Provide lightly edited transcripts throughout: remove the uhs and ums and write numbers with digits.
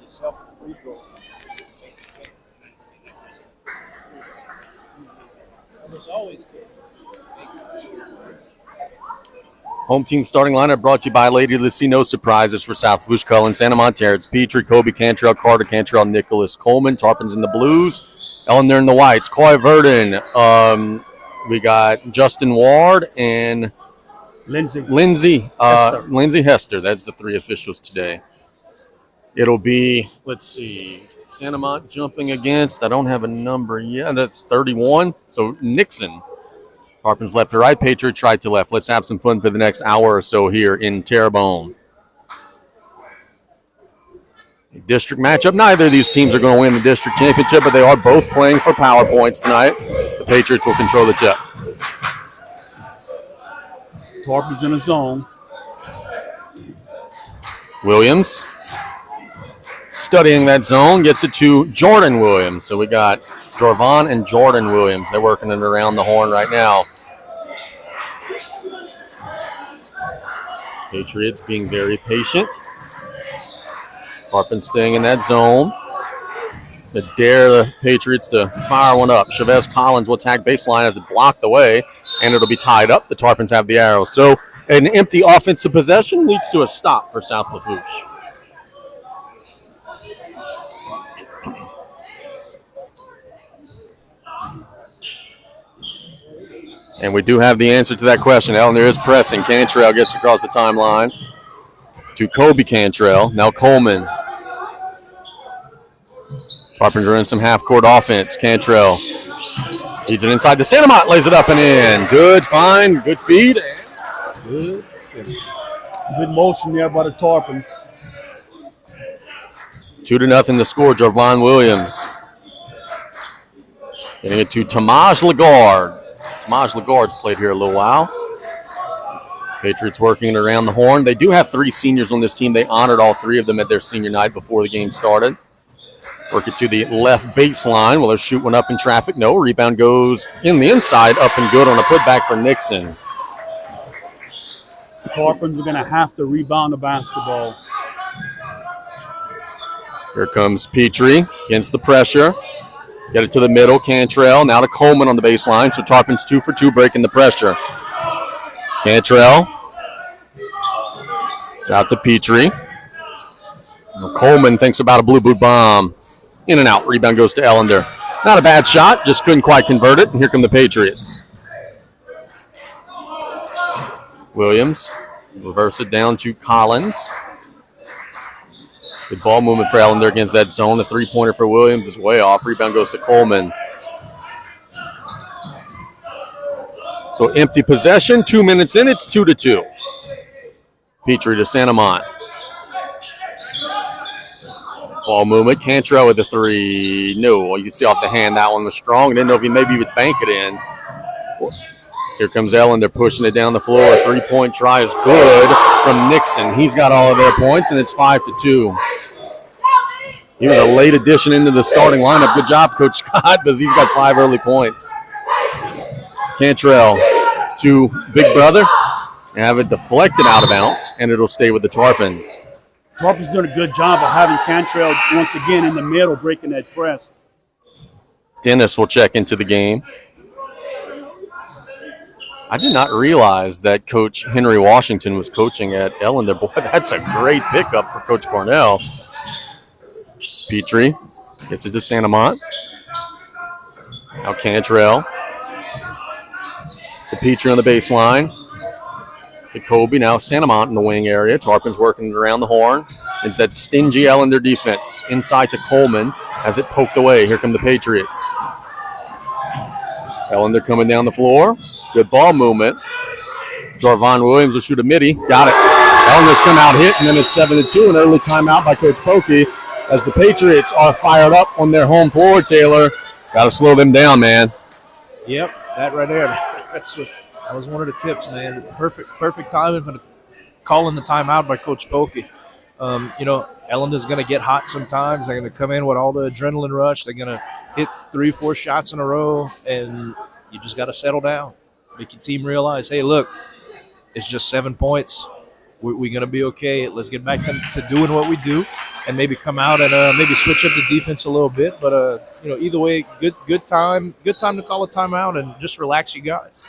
himself in the free throw. There's always two. Home team starting lineup brought to you by Lady Lucy. No surprises for South Lafourche, Cullen, Santa Montana. It's Petrie, Kobe, Cantrell, Carter, Cantrell, Nicholas, Coleman. Tarpons in the blues. Ellender in the whites. Coy Verdon. We got Justin Ward and Lindsay Hester. That's the three officials today. It'll be, let's see, Santa Mont jumping against, I don't have a number yet. That's 31. So Nixon. Tarpons left to right, Patriots right to left. Let's have some fun for the next hour or so here in Terrebonne. District matchup. Neither of these teams are going to win the district championship, but they are both playing for power points tonight. The Patriots will control the tip. Tarpons in a zone. Williams studying that zone, gets it to Jordan Williams. So we got Jorvan and Jordan Williams. They're working it around the horn right now. Patriots being very patient. Tarpons staying in that zone. They dare the Patriots to fire one up. Chavez Collins will attack baseline as it blocked away, and it'll be tied up. The Tarpons have the arrow. So an empty offensive possession leads to a stop for South Lafourche. And we do have the answer to that question. Ellender is pressing. Cantrell gets across the timeline to Kobe Cantrell. Now Coleman. Tarpons are in some half-court offense. Cantrell feeds it inside to Santa Mont. Lays it up and in. Good find. Good feed. Good finish. Good motion there by the Tarpons. 2-0 the score. Jorvan Williams. Getting it to Tamaj Lagarde. Tamaj Lagarde's played here a little while. Patriots working it around the horn. They do have three seniors on this team. They honored all three of them at their senior night before the game started. Work it to the left baseline. Will they shoot one up in traffic? No. Rebound goes in the inside, up and good on a putback for Nixon. The Tarpons are going to have to rebound the basketball. Here comes Petrie against the pressure. Get it to the middle. Cantrell now to Coleman on the baseline. So Tarpons 2 for 2 breaking the pressure. Cantrell. It's out to Petrie. Now Coleman thinks about a blue boot bomb. In and out. Rebound goes to Ellender. Not a bad shot. Just couldn't quite convert it. And here come the Patriots. Williams. Reverse it down to Collins. Good ball movement for Ellender against that zone. The three-pointer for Williams is way off. Rebound goes to Coleman. So empty possession. 2 minutes in. It's 2-2. Petrie to Santa Mont. Ball movement. Cantrell with the three. No. You can see off the hand that one was strong. I didn't know if he maybe would bank it in. Here comes Ellender pushing it down the floor. Three-point try is good from Nixon. He's got all of their points, and it's 5-2. He was a late addition into the starting lineup. Good job, Coach Scott, because he's got 5 early points. Cantrell to Big Brother. And have it deflected out of bounds, and it'll stay with the Tarpons. Tarpons doing a good job of having Cantrell once again in the middle, breaking that press. Dennis will check into the game. I did not realize that Coach Henry Washington was coaching at Ellender. Boy, that's a great pickup for Coach Cornell. It's Petrie gets it to Santa Mont. Now Cantrell. It's to Petrie on the baseline. To Kobe. Now Santa Mont in the wing area. Tarpons working around the horn. It's that stingy Ellender defense. Inside to Coleman as it poked away. Here come the Patriots. Ellender coming down the floor. Good ball movement. Jorvan Williams will shoot a midi. Got it. Ellender's come out hit, and then it's 7-2. An early timeout by Coach Pokey as the Patriots are fired up on their home floor, Taylor. Got to slow them down, man. Yep, that right there. That was one of the tips, man. Perfect timing for calling the timeout by Coach Pokey. Ellender's going to get hot sometimes. They're going to come in with all the adrenaline rush. They're going to hit 3-4 shots in a row, and you just got to settle down. Make your team realize, hey, look, it's just 7 points. We're going to be okay. Let's get back to doing what we do. and maybe come out and maybe switch up the defense a little bit. But either way, good time to call a timeout and just relax you guys.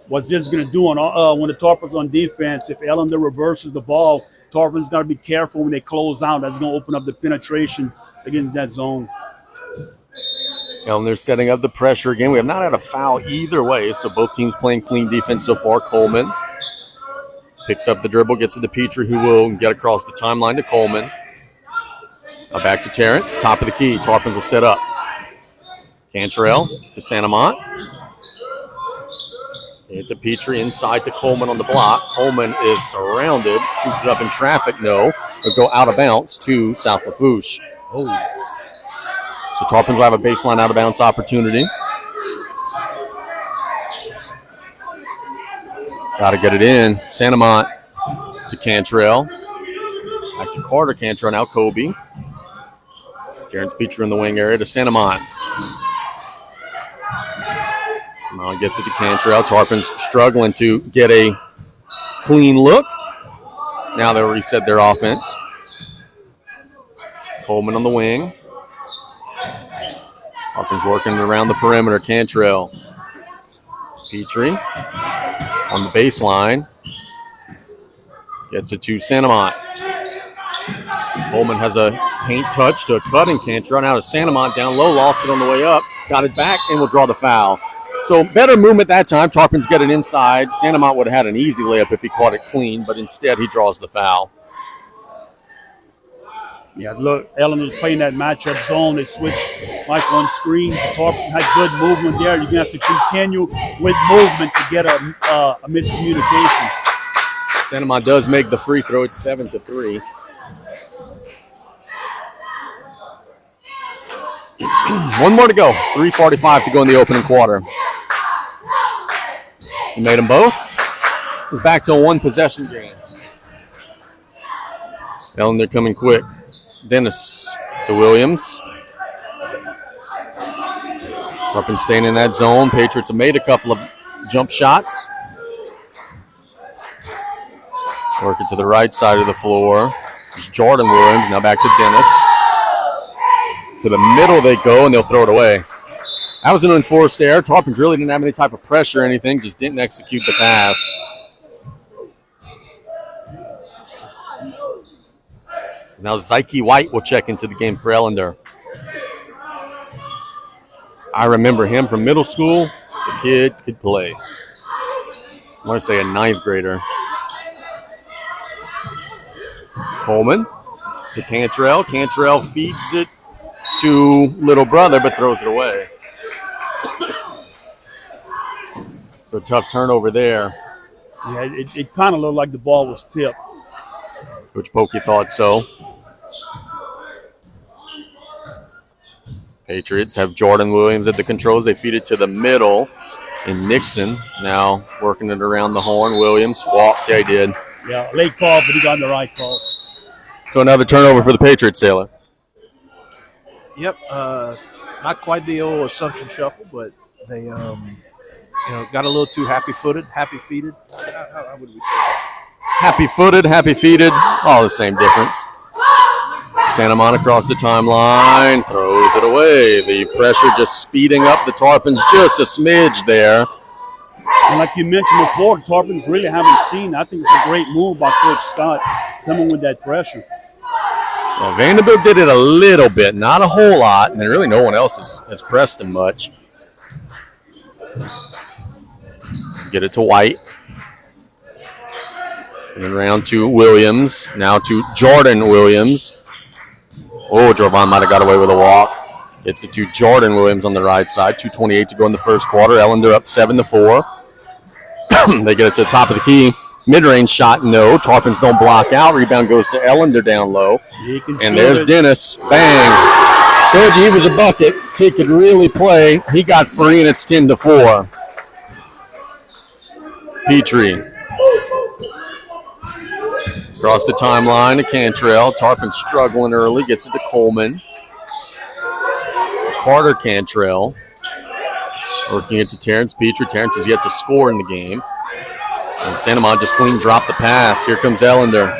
What's this going to do when the Tarpons on defense? If Ellender reverses the ball, Tarpons got to be careful when they close out. That's going to open up the penetration against that zone. Ellender's setting up the pressure again. We have not had a foul either way, so both teams playing clean defense so far. Coleman picks up the dribble, gets it to Petrie, who will get across the timeline to Coleman. Back to Terrence, top of the key. Tarpons will set up. Cantrell to Santamont. Into Petrie, inside to Coleman on the block. Coleman is surrounded, shoots it up in traffic, no. It'll go out of bounds to South Lafourche. Oh. So Tarpons will have a baseline out of bounds opportunity. Got to get it in. Santamont to Cantrell. Back to Carter. Cantrell, now Kobe. Terrence Petrie in the wing area to Santamont. Somehow gets it to Cantrell. Tarpons struggling to get a clean look. Now they'll reset their offense. Coleman on the wing. Tarpons working around the perimeter. Cantrell. Petrie on the baseline. Gets it to Santamont. Coleman has a paint touch to a cut, and Cantrell out of Santamont down low. Lost it on the way up. Got it back and will draw the foul. So better movement that time. Tarpons get it inside. Santamont would have had an easy layup if he caught it clean, but instead he draws the foul. Yeah, look, Ellender's playing that matchup zone. They switch like on screen. Tarpons had good movement there. You're going to have to continue with movement to get a miscommunication. Santamont does make the free throw. It's 7-3. One more to go. 3:45 to go in the opening quarter. He made them both. It's back to a one-possession game. Ellender coming quick. Dennis to Williams. Tarpons staying in that zone. Patriots have made a couple of jump shots. Working to the right side of the floor. It's Jordan Williams. Now back to Dennis. To the middle they go, and they'll throw it away. That was an unforced error. Tarpons really didn't have any type of pressure or anything, just didn't execute the pass. Now Zyke White will check into the game for Ellender. I remember him from middle school. The kid could play. I want to say a 9th grader. Coleman to Cantrell. Cantrell feeds it to little brother, but throws it away. So tough turnover there. Yeah, it kind of looked like the ball was tipped. Coach Pokey thought so. Patriots have Jordan Williams at the controls. They feed it to the middle. And Nixon now working it around the horn. Williams walked. Yeah, he did. Yeah, late call, but he got the right call. So another turnover for the Patriots, Taylor. Yep, not quite the old Assumption shuffle, but they, got a little too happy-footed, happy-feeted. How would we say that? Happy-footed, happy-feeted, all the same difference. Santamont across the timeline, throws it away. The pressure just speeding up the Tarpons just a smidge there. And like you mentioned before, the Tarpons really haven't seen. I think it's a great move by Coach Scott coming with that pressure. Well, Vanderbilt did it a little bit, not a whole lot, and then really no one else has pressed them much. Get it to White. And then round to Williams. Now to Jordan Williams. Oh, Jorvan might have got away with a walk. Gets it to Jordan Williams on the right side. 2:28 to go in the first quarter. Ellender up 7-4. They get it to the top of the key. Mid-range shot, no. Tarpons don't block out. Rebound goes to Ellender down low. And there's Dennis. Bang. Told you he was a bucket. He could really play. He got free, and it's 10-4. Petrie. Across the timeline to Cantrell. Tarpon struggling early. Gets it to Coleman. Carter Cantrell. Working it to Terrence Petrie. Terrence has yet to score in the game. And Santamont just clean dropped the pass. Here comes Ellender.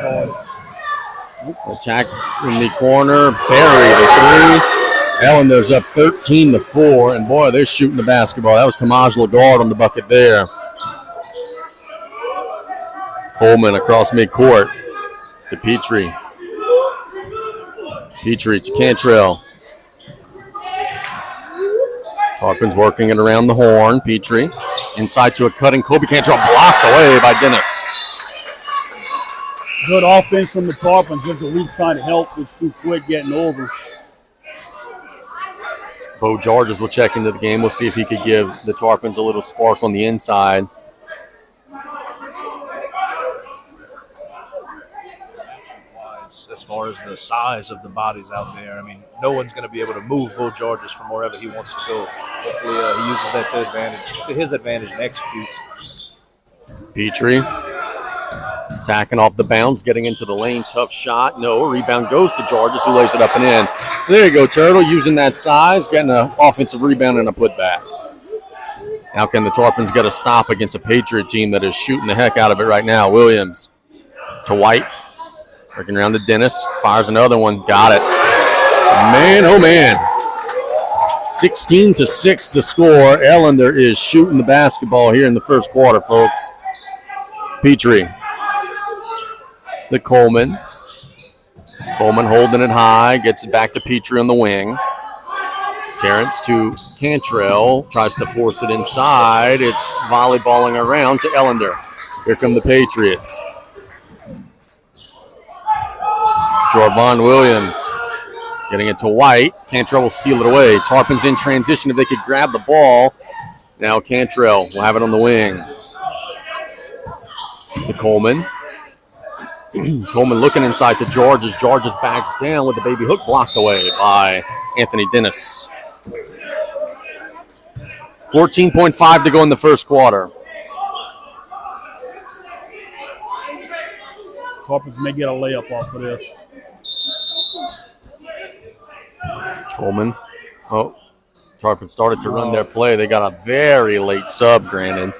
Attack in the corner. Barry the 3. Ellender's up 13-4, and boy, they're shooting the basketball. That was Tamaj Lagarde on the bucket there. Coleman across midcourt to Petrie. Petrie to Cantrell. Tarquin's working it around the horn. Petrie inside to a cutting Kobe Cantrell, blocked away by Dennis. Good offense from the Tarpons. Just the weak side of help was too quick getting over. Bo Georges will check into the game. We'll see if he could give the Tarpons a little spark on the inside. As far as the size of the bodies out there, I mean, no one's going to be able to move Bo Georges from wherever he wants to go. Hopefully, he uses that to his advantage and executes. Petrie attacking off the bounds, getting into the lane. Tough shot. No. Rebound goes to Georges, who lays it up and in. So there you go, Turtle, using that size, getting an offensive rebound and a putback. How can the Tarpons get a stop against a Patriot team that is shooting the heck out of it right now? Williams to White. Working around to Dennis. Fires another one. Got it. Man, oh man. 16-6 the score. Ellender is shooting the basketball here in the first quarter, folks. Petrie. To Coleman. Coleman holding it high. Gets it back to Petrie on the wing. Terrence to Cantrell. Tries to force it inside. It's volleyballing around to Ellender. Here come the Patriots. Jorvon Williams getting it to White. Cantrell will steal it away. Tarpons in transition if they could grab the ball. Now Cantrell will have it on the wing. To Coleman. Coleman looking inside to Georges. Georges backs down with the baby hook blocked away by Anthony Dennis. 14.5 to go in the first quarter. Tarpons may get a layup off of this. Coleman. Oh, Tarpon started to run their play. They got a very late sub, granted.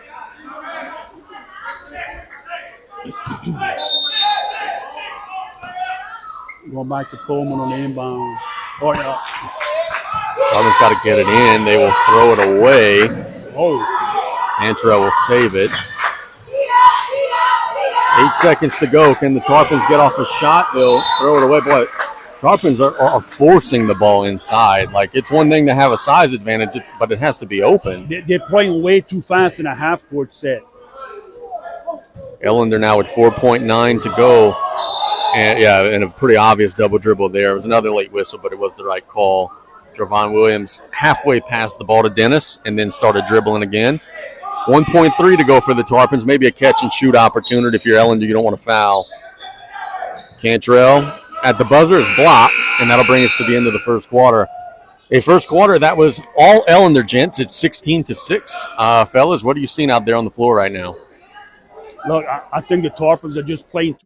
Going back to Coleman on the inbound. Oh, yeah. Tarpon's got to get it in. They will throw it away. Oh. Cantrell will save it. 8 seconds to go. Can the Tarpons get off a shot? They'll throw it away. Boy, Tarpons are forcing the ball inside. Like, it's one thing to have a size advantage, but it has to be open. They're playing way too fast in a half-court set. Ellender now with 4.9 to go. And, yeah, and a pretty obvious double dribble there. It was another late whistle, but it was the right call. Jorvon Williams halfway passed the ball to Dennis and then started dribbling again. 1.3 to go for the Tarpons. Maybe a catch-and-shoot opportunity. If you're Ellender, you don't want to foul. Cantrell at the buzzer is blocked, and that'll bring us to the end of the first quarter. A first quarter, that was all Ellender, gents. It's 16-6. Fellas, what are you seeing out there on the floor right now? Look, I think the Tarpons are just playing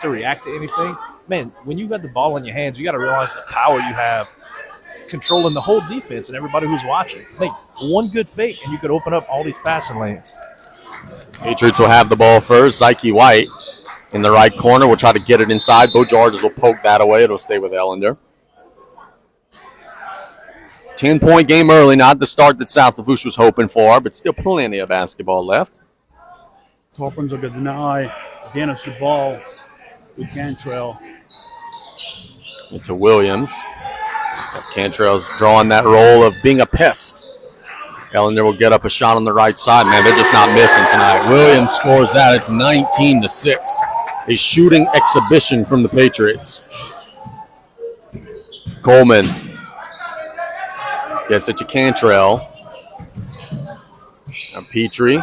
to react to anything. Man, when you got the ball in your hands, you got to realize the power you have controlling the whole defense and everybody who's watching. Make one good fake, and you could open up all these passing lanes. Patriots will have the ball first. Zyke White in the right corner will try to get it inside. Bo Georges will poke that away. It'll stay with Ellender. 10-point game early, not the start that South Lafourche was hoping for, but still plenty of basketball left. Tarpons are going to deny Dennis the ball. with Cantrell. Into Williams. Cantrell's drawing that role of being a pest. Ellender will get up a shot on the right side. Man, they're just not missing tonight. Williams scores that. It's 19-6. A shooting exhibition from the Patriots. Coleman gets it to Cantrell. Now Petrie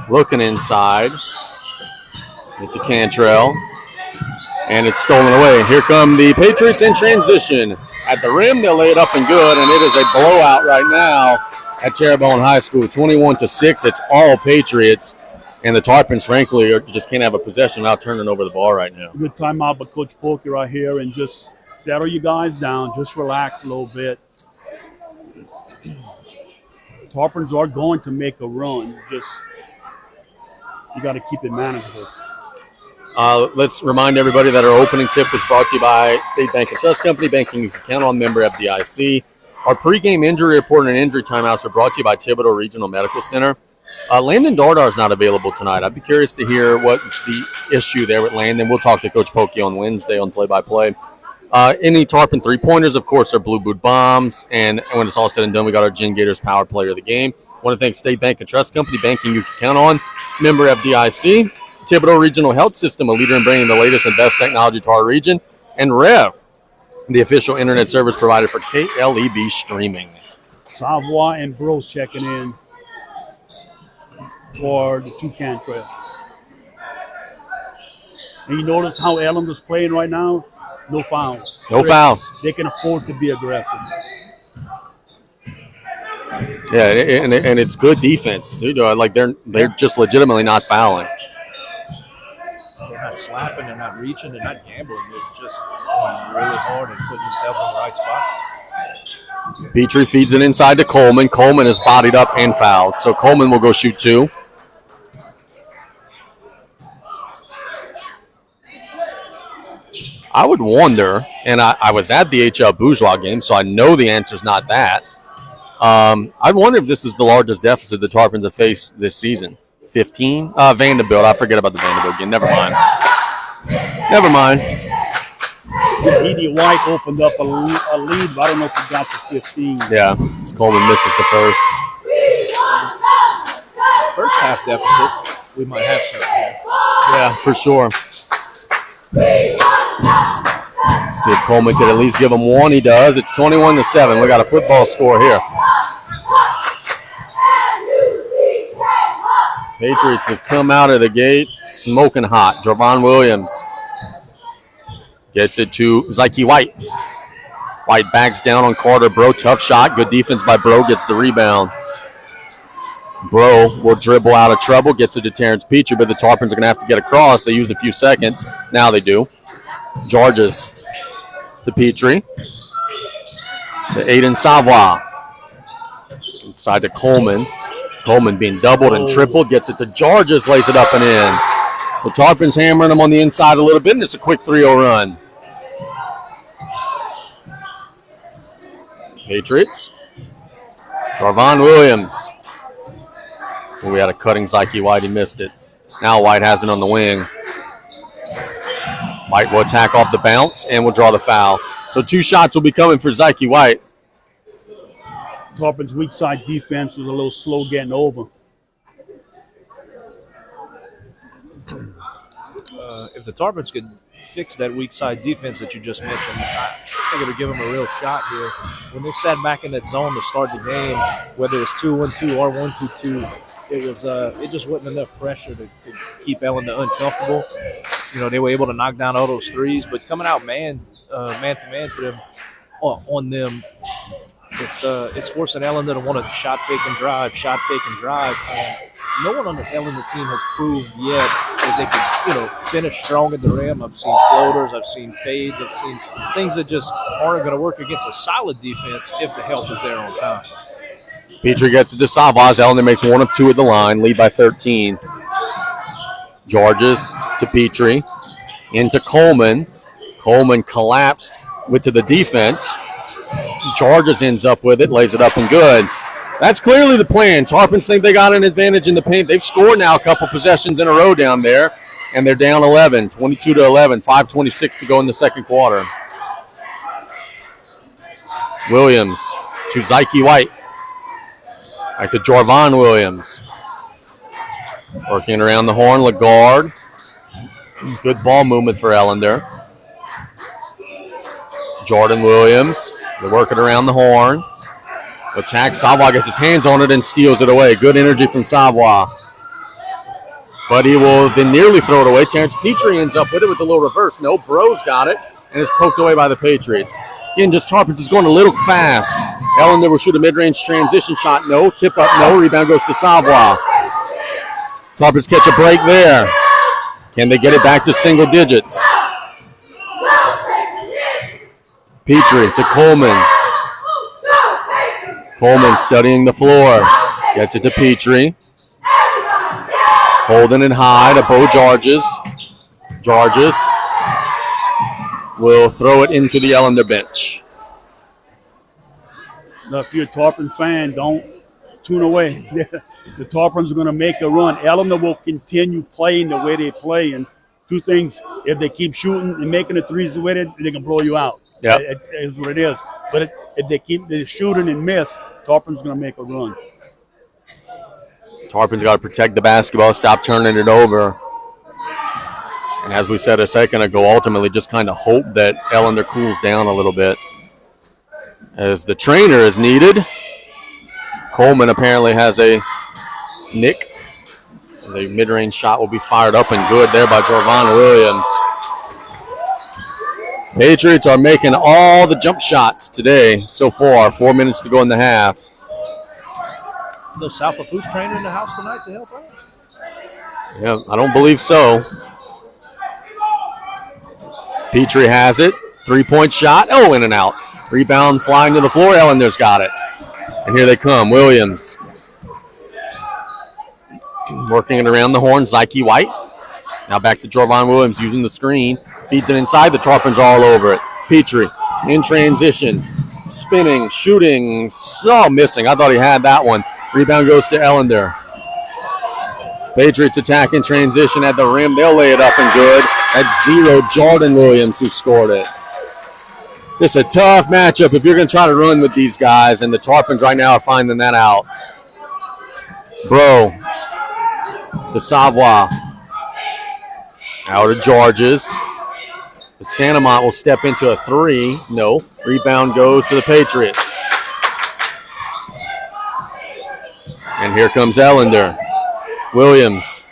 looking inside. Into Cantrell. And it's stolen away. Here come the Patriots in transition. At the rim, they'll lay it up and good, and it is a blowout right now at Terrebonne High School. 21-6. It's all Patriots. And the Tarpons, frankly, just can't have a possession without turning over the ball right now. Good timeout by Coach Polk right here, and just settle you guys down. Just relax a little bit. Tarpons are going to make a run. Just you got to keep it manageable. Let's remind everybody that our opening tip was brought to you by State Bank and Trust Company, banking you can count on, member FDIC. Our pregame injury report and injury timeouts are brought to you by Thibodaux Regional Medical Center. Landon Dardar is not available tonight. I'd be curious to hear what's the issue there with Landon. We'll talk to Coach Pokey on Wednesday on play-by-play. Any Tarpon three-pointers, of course, are Blue Boot bombs. And when it's all said and done, we got our Gin Gators Power Player of the Game. I want to thank State Bank and Trust Company, banking you can count on, member FDIC. Thibodaux Regional Health System, a leader in bringing the latest and best technology to our region. And Rev, the official internet service provider for KLEB streaming. Savoy and Bro checking in for the Toucan Trail. And you notice how Ellender's playing right now? No fouls. No fouls. They can afford to be aggressive. Yeah, and it's good defense. They're just legitimately not fouling. They're not slapping, they're not reaching, they're not gambling. They're just going really hard and putting themselves in the right spots. Petrie feeds it inside to Coleman. Coleman is bodied up and fouled. So Coleman will go shoot two. I would wonder, and I was at the HL Bourgeois game, so I know the answer's not that. I'd wonder if this is the largest deficit the Tarpons have faced this season. 15? Vanderbilt. I forget about the Vanderbilt game. Never mind. Edie White opened up a lead, but I don't know if he got to 15. Yeah, Coleman misses the first. First half deficit, we might have something here. Yeah, for sure. Let's see if Coleman could at least give him one. He does. It's 21-7. We got a football score here. Patriots have come out of the gates smoking hot. Javon Williams gets it to Zyke White. White backs down on Carter. Bro, tough shot. Good defense by Bro. Gets the rebound. Bro will dribble out of trouble. Gets it to Terrence Petrie, but the Tarpons are going to have to get across. They used a few seconds. Now they do. Georges to Petrie. To Aiden Savoy. Inside to Coleman. Coleman being doubled and tripled. Gets it to Georges. Lays it up and in. The Tarpons hammering him on the inside a little bit, and it's a quick 3-0 run. Patriots. Jarvon Williams. We had a cutting Zyke White. He missed it. Now White has it on the wing. White will attack off the bounce and will draw the foul. So 2 shots will be coming for Zyke White. Tarpons' weak side defense was a little slow getting over. If the Tarpons could fix that weak side defense that you just mentioned, I think it would give them a real shot here. When they sat back in that zone to start the game, whether it's 2-1-2 or 1-2-2, it just wasn't enough pressure to keep Ellender uncomfortable. You know, they were able to knock down all those threes, but coming out man to man to them on them, it's forcing Ellender to want to shot fake and drive, and no one on this Ellender team has proved yet that they can, finish strong at the rim. I've seen floaters, I've seen fades, I've seen things that just aren't going to work against a solid defense if the help is there on time. Petrie gets it to Savoy. Ellender makes 1 of 2 at the line, lead by 13. Georges to Petrie, into Coleman. Coleman collapsed to the defense. Georges ends up with it, lays it up and good. That's clearly the plan. Tarpons think they got an advantage in the paint. They've scored now a couple possessions in a row down there. and they're down 11, 22-11, 5:26 to go in the second quarter. Williams to Zyke White. Back to Jorvon Williams. Working around the horn, Lagarde. Good ball movement for Ellender. Jordan Williams. They're working around the horn. Attack. Savoie gets his hands on it and steals it away. Good energy from Savoie. But he will then nearly throw it away. Terrence Petrie ends up with it with a little reverse. No, Bros got it, and it's poked away by the Patriots. Again, just Tarpons is going a little fast. Ellender will shoot a mid-range transition shot. No. Tip up. No. Rebound goes to Savoie. Tarpons catch a break there. Can they get it back to single digits? Petrie to Coleman. Coleman studying the floor. Gets it to Petrie. Holding it high to Bo Georges. Georges will throw it into the Ellender bench. Now, if you're a Tarpon fan, don't tune away. The Tarpons are going to make a run. Ellender will continue playing the way they play. And two things, if they keep shooting and making the threes the way they're going to blow you out. Yep. It is what it is. But if they keep shooting and miss, Tarpon's going to make a run. Tarpon's got to protect the basketball, stop turning it over. And as we said a second ago, ultimately just kind of hope that Ellender cools down a little bit. As the trainer is needed. Coleman apparently has a nick. The mid-range shot will be fired up and good there by Jorvon Williams. Patriots are making all the jump shots today so far. 4 minutes to go in the half. No South Lafourche trainer in the house tonight to help out? Yeah, I don't believe so. Petrie has it. 3-point shot. Oh, in and out. Rebound flying to the floor. Ellender's got it. And here they come. Williams. Working it around the horn. Zyke White. Now back to Jorvon Williams using the screen. Feeds it inside. The Tarpons are all over it. Petrie in transition. Spinning. Shooting. So missing. I thought he had that one. Rebound goes to Ellender. Patriots attack in transition at the rim. They'll lay it up and good. That's 0. Jordan Williams who scored it. This is a tough matchup if you're going to try to run with these guys, and the Tarpons right now are finding that out. Bro to Savoie. Out to Georges. Santamont will step into a 3. No. Rebound goes to the Patriots. And here comes Ellender. Williams.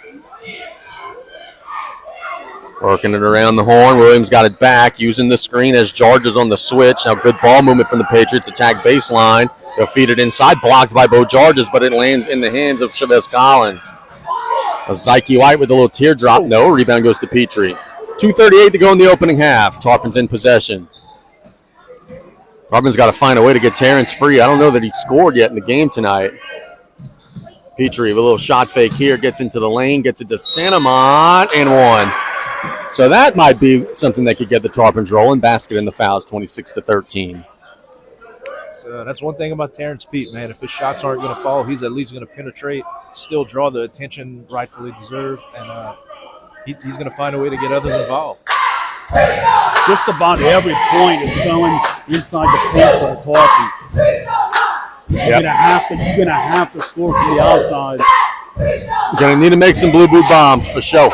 Working it around the horn. Williams got it back, using the screen as Georges on the switch. Now good ball movement from the Patriots. Attack baseline. They'll feed it inside. Blocked by Bo Georges, but it lands in the hands of Chavez Collins. Zyke White with a little teardrop. No. Rebound goes to Petrie. 2:38 to go in the opening half. Tarpons in possession. Tarpons got to find a way to get Terrence free. I don't know that he scored yet in the game tonight. Petrie with a little shot fake here. Gets into the lane. Gets it to Santamont and one. So that might be something that could get the Tarpons rolling. Basket in the fouls, 26-13. So that's one thing about Terrence Pete, man. If his shots aren't going to fall, he's at least going to penetrate, still draw the attention rightfully deserved, and he's going to find a way to get others involved. Just about every point is going inside the paint for the Tarpons. You're gonna have to score from the outside. You're gonna need to make some blue bombs for sure.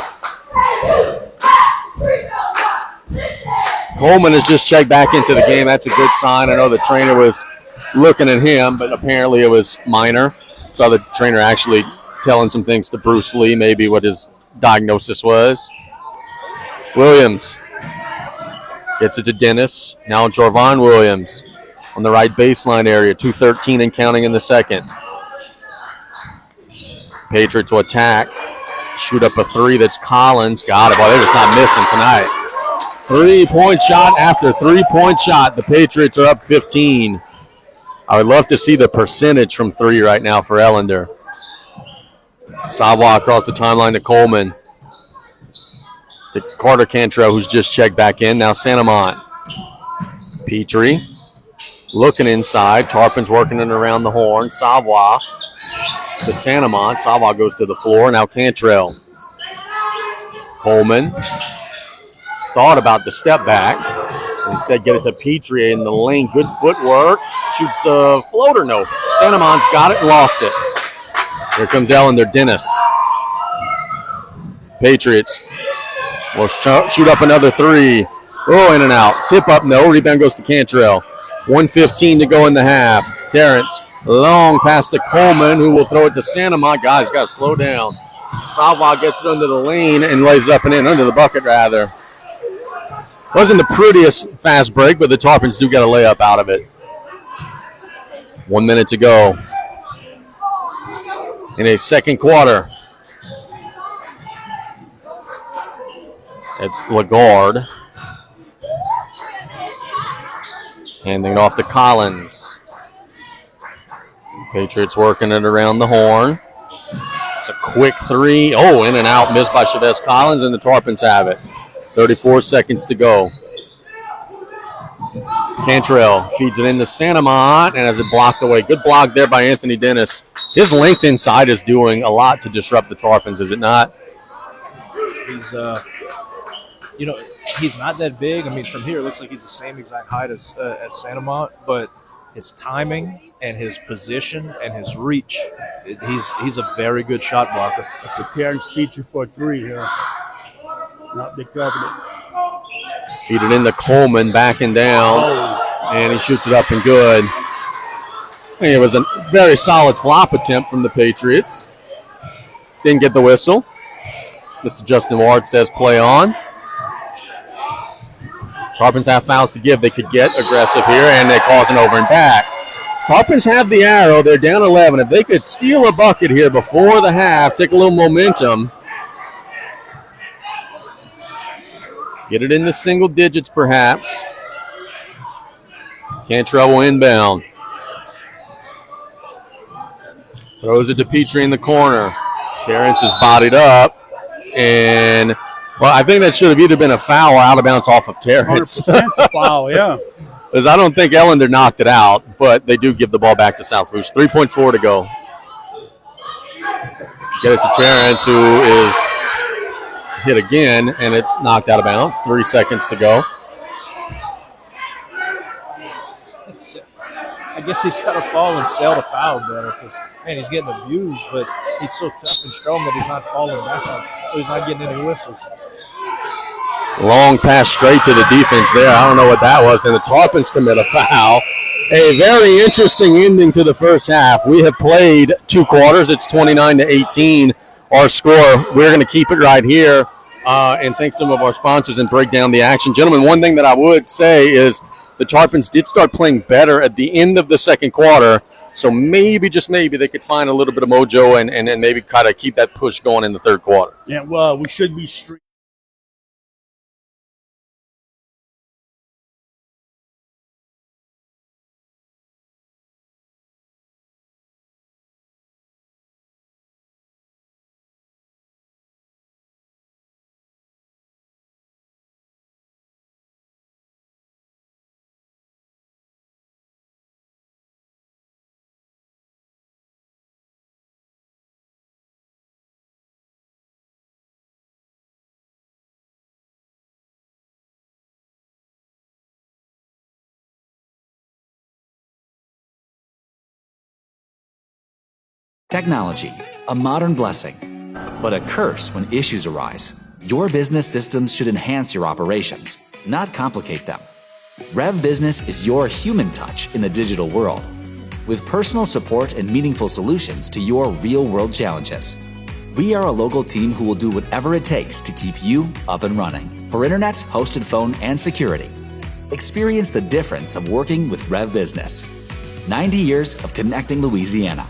Coleman has just checked back into the game. That's a good sign. I know the trainer was looking at him, but apparently it was minor. Saw the trainer actually telling some things to Bruce Lee, maybe what his diagnosis was. Williams gets it to Dennis. Now Jorvon Williams on the right baseline area. 2:13 and counting in the second. Patriots will attack. Shoot up a 3. That's Collins. Got it. Boy, they're just not missing tonight. 3-point shot after 3-point shot. The Patriots are up 15. I would love to see the percentage from 3 right now for Ellender. Savoie across the timeline to Coleman. To Carter Cantrell, who's just checked back in. Now Santamont. Petrie. Looking inside. Tarpons working it around the horn. Savoie to Santamont. Savoie goes to the floor. Now Cantrell. Coleman thought about the step back. Instead, get it to Petrie in the lane. Good footwork. Shoots the floater. No. Santamon's got it and lost it. Here comes Ellender. Dennis. Patriots will shoot up another three. Oh, in and out. Tip up, no. Rebound goes to Cantrell. 1:15 to go in the half. Terrence, long pass to Coleman, who will throw it to Santamont. Guys, got to slow down. Salva gets it under the lane and lays it up and in, under the bucket, rather. Wasn't the prettiest fast break, but the Tarpons do get a layup out of it. 1 minute to go in a second quarter. It's Lagarde. Handing it off to Collins. Patriots working it around the horn. It's a quick three. Oh, in and out. Missed by Chavez Collins, and the Tarpons have it. 34 seconds to go. Cantrell feeds it into Santamont and has it blocked away. Good block there by Anthony Dennis. His length inside is doing a lot to disrupt the Tarpons, is it not? He's he's not that big. I mean, from here, it looks like he's the same exact height as Santamont, but his timing and his position and his reach, he's a very good shot blocker. The Terrence feature for three here. Not the covenant. Feed it into Coleman, backing down, and he shoots it up and good. I think it was a very solid flop attempt from the Patriots. Didn't get the whistle. Mr. Justin Ward says play on. Tarpons have fouls to give. They could get aggressive here, and they cause an over and back. Tarpons have the arrow. They're down 11. If they could steal a bucket here before the half, take a little momentum, get it in the single digits perhaps. Cantrell will inbound. Throws it to Petrie in the corner. Terrence is bodied up, and well, I think that should have either been a foul or out of bounds off of Terrence. 100% a foul, yeah. Because I don't think Ellender knocked it out, but they do give the ball back to South Lafourche. 3.4 to go. Get it to Terrence, who is hit again, and it's knocked out of bounds. 3 seconds to go. I guess he's got to fall and sell the foul better because, man, he's getting abused, but he's so tough and strong that he's not falling down, so he's not getting any whistles. Long pass straight to the defense there. I don't know what that was. Then the Tarpons commit a foul. A very interesting ending to the first half. We have played 2 quarters. It's 29-18. Our score. We're going to keep it right here and thank some of our sponsors and break down the action. Gentlemen, one thing that I would say is the Tarpons did start playing better at the end of the second quarter. So maybe, just maybe, they could find a little bit of mojo and maybe kind of keep that push going in the third quarter. Yeah, well, we should be Technology, a modern blessing, but a curse when issues arise. Your business systems should enhance your operations, not complicate them. Rev Business is your human touch in the digital world, with personal support and meaningful solutions to your real-world challenges. We are a local team who will do whatever it takes to keep you up and running for internet, hosted phone, and security. Experience the difference of working with Rev Business. 90 years of connecting Louisiana.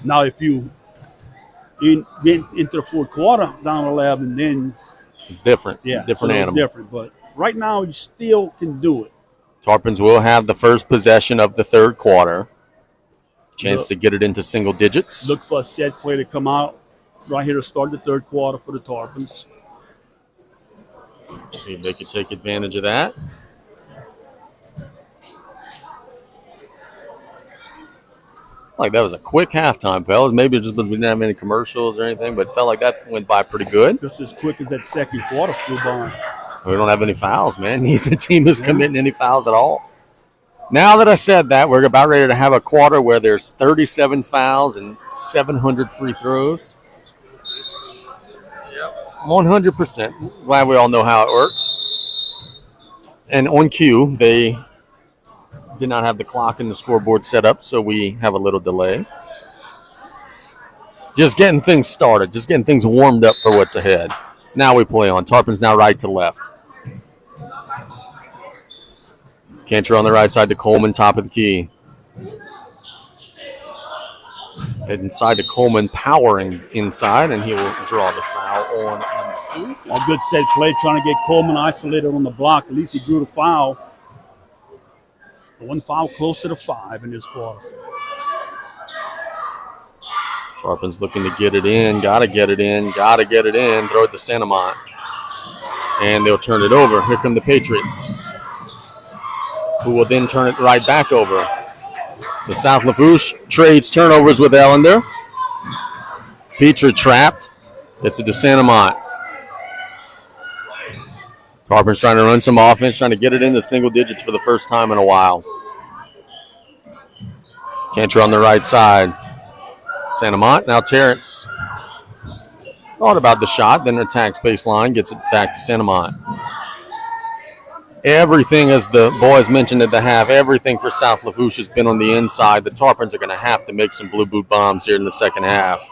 Now, if you get into the fourth quarter down 11, then It's different. yeah, Different it's a little animal. different. But right now, you still can do it. Tarpons will have the first possession of the third quarter. Chance to get it into single digits. Look for a set play to come out right here to start the third quarter for the Tarpons. See if they can take advantage of that. Like that was a quick halftime, fellas. Maybe it's just because we didn't have any commercials or anything, but it felt like that went by pretty good. Just as quick as that second quarter flew by. We don't have any fouls, man. Neither team is committing any fouls at all. Now that I said that, we're about ready to have a quarter where there's 37 fouls and 700 free throws. 100%. Glad we all know how it works. And on cue, they did not have the clock and the scoreboard set up, so we have a little delay. Just getting things started, just getting things warmed up for what's ahead. Now we play on. Tarpons now right to left. Cantor on the right side to Coleman, top of the key. Head inside to Coleman, powering inside, and he will draw the foul on number 2. A good set play trying to get Coleman isolated on the block. At least he drew the foul. One foul close to the 5 in this quarter. Tarpons looking to get it in. Gotta get it in. Gotta get it in. Throw it to Santamont. And they'll turn it over. Here come the Patriots, who will then turn it right back over. So South Lafourche trades turnovers with Ellender. Petrie trapped. Gets it to Santamont. Tarpons trying to run some offense, trying to get it into single digits for the first time in a while. Cantor on the right side. Santamont, now Terrence. Thought about the shot, then attacks baseline, gets it back to Santamont. Everything, as the boys mentioned at the half, everything for South Lafourche has been on the inside. The Tarpons are going to have to make some blue boot bombs here in the second half.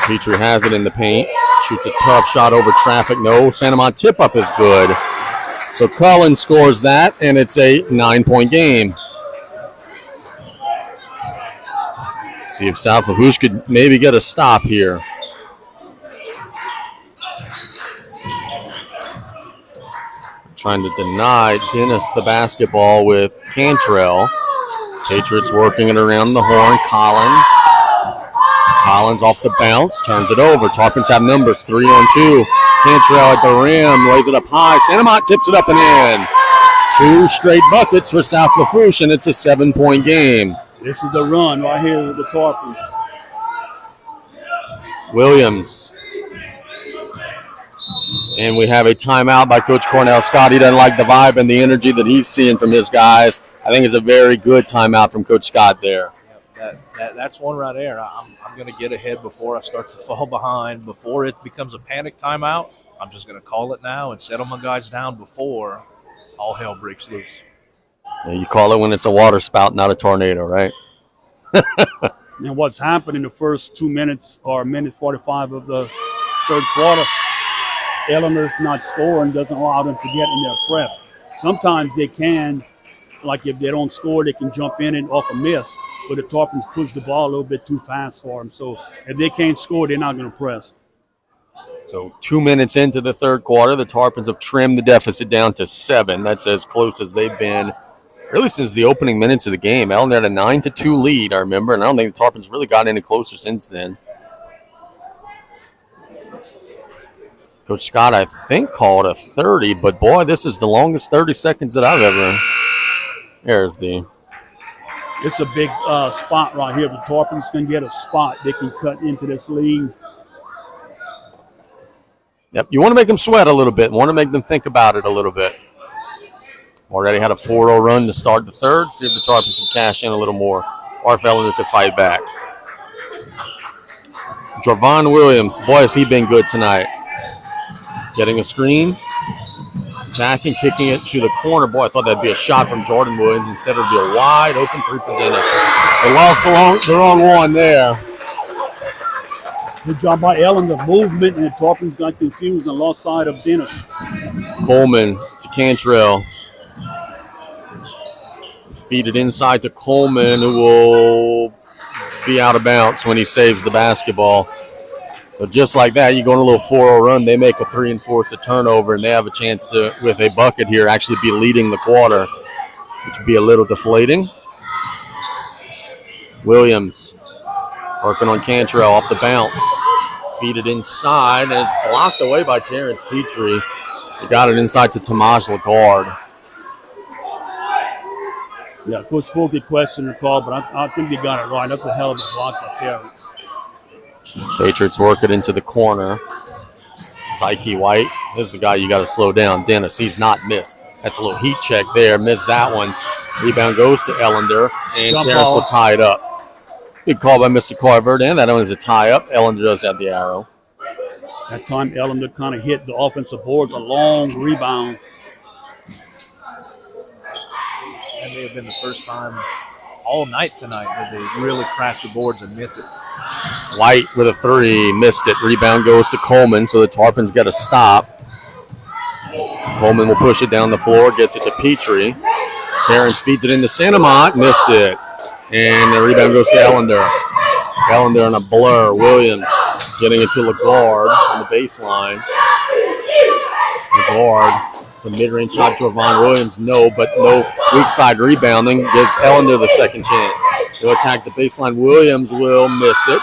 Petrie has it in the paint. Shoots a tough shot over traffic. No, Santamont tip-up is good. So Cullen scores that, and it's a 9-point game. See if South Lafourche could maybe get a stop here. Trying to deny Dennis the basketball with Cantrell. Patriots working it around the horn. Collins off the bounce, turns it over. Tarpons have numbers, 3-on-2. Cantrell at the rim, lays it up high. Santamont tips it up and in. 2 straight buckets for South Lafourche, and it's a 7-point game. This is the run right here with the Tarpons. Williams. And we have a timeout by Coach Cornell Scott. He doesn't like the vibe and the energy that he's seeing from his guys. I think it's a very good timeout from Coach Scott there. That's one right there. I'm going to get ahead before I start to fall behind. Before it becomes a panic timeout, I'm just going to call it now and settle my guys down before all hell breaks loose. Yeah, you call it when it's a water spout, not a tornado, right? And what's happened in the first 2 minutes or minute 45 of the third quarter, Ellender's not scoring, doesn't allow them to get in their press. Sometimes they can, like if they don't score, they can jump in and off a miss. But the Tarpons push the ball a little bit too fast for them. So if they can't score, they're not going to press. So 2 minutes into the third quarter, the Tarpons have trimmed the deficit down to 7. That's as close as they've been really since the opening minutes of the game. Ellender had a 9-2 lead, I remember, and I don't think the Tarpons really got any closer since then. Coach Scott, I think, called a 30, but boy, this is the longest 30 seconds that I've ever. There's the. It's a big spot right here. The Tarpons can get a spot. They can cut into this lead. Yep, you want to make them sweat a little bit. Want to make them think about it a little bit. Already had a 4-0 run to start the third. See if the Tarpons can cash in a little more, or if Ellender could fight back. Javon Williams, boy, has he been good tonight. Getting a screen, attacking, kicking it to the corner. Boy, I thought that'd be a shot from Jordan Williams. Instead, it'd be a wide open 3 for Dennis. They lost the wrong one there. Good job by Ellender. Movement, and the Tarpons got confused and lost sight of Dennis. Coleman to Cantrell. Feed it inside to Coleman, who will be out of bounds when he saves the basketball. So just like that, you go on a little 4-0 run. They make a 3 and force a turnover, and they have a chance to, with a bucket here, actually be leading the quarter, which would be a little deflating. Williams working on Cantrell off the bounce. Feed it inside, and it's blocked away by Terrence Petrie. He got it inside to Tamaj Lagarde. Yeah, Coach Folke questioned the call, but I think they got it right. That's a hell of a block by Terrence. Patriots work it into the corner. Psyche White. This is the guy you got to slow down. Dennis, he's not missed. That's a little heat check there. Missed that one. Rebound goes to Ellender, and Jump Terrence ball. will tie it up. Good call by Mr. Carver, and that one is a tie-up. Ellender does have the arrow. That time, Ellender kind of hit the offensive boards, a long rebound. That may have been the first time all night tonight that they really crashed the boards and nipped it. White with a 3, missed it. Rebound goes to Coleman, so the Tarpons got to stop. Coleman will push it down the floor, gets it to Petrie. Terrence feeds it into Santamont, missed it. And the rebound goes to Ellender. Ellender on a blur. Williams getting it to Lagarde on the baseline. Lagarde, it's a mid-range shot. Jorvon Williams, no, but no weak side rebounding. Gives Ellender the second chance. He'll attack the baseline. Williams will miss it,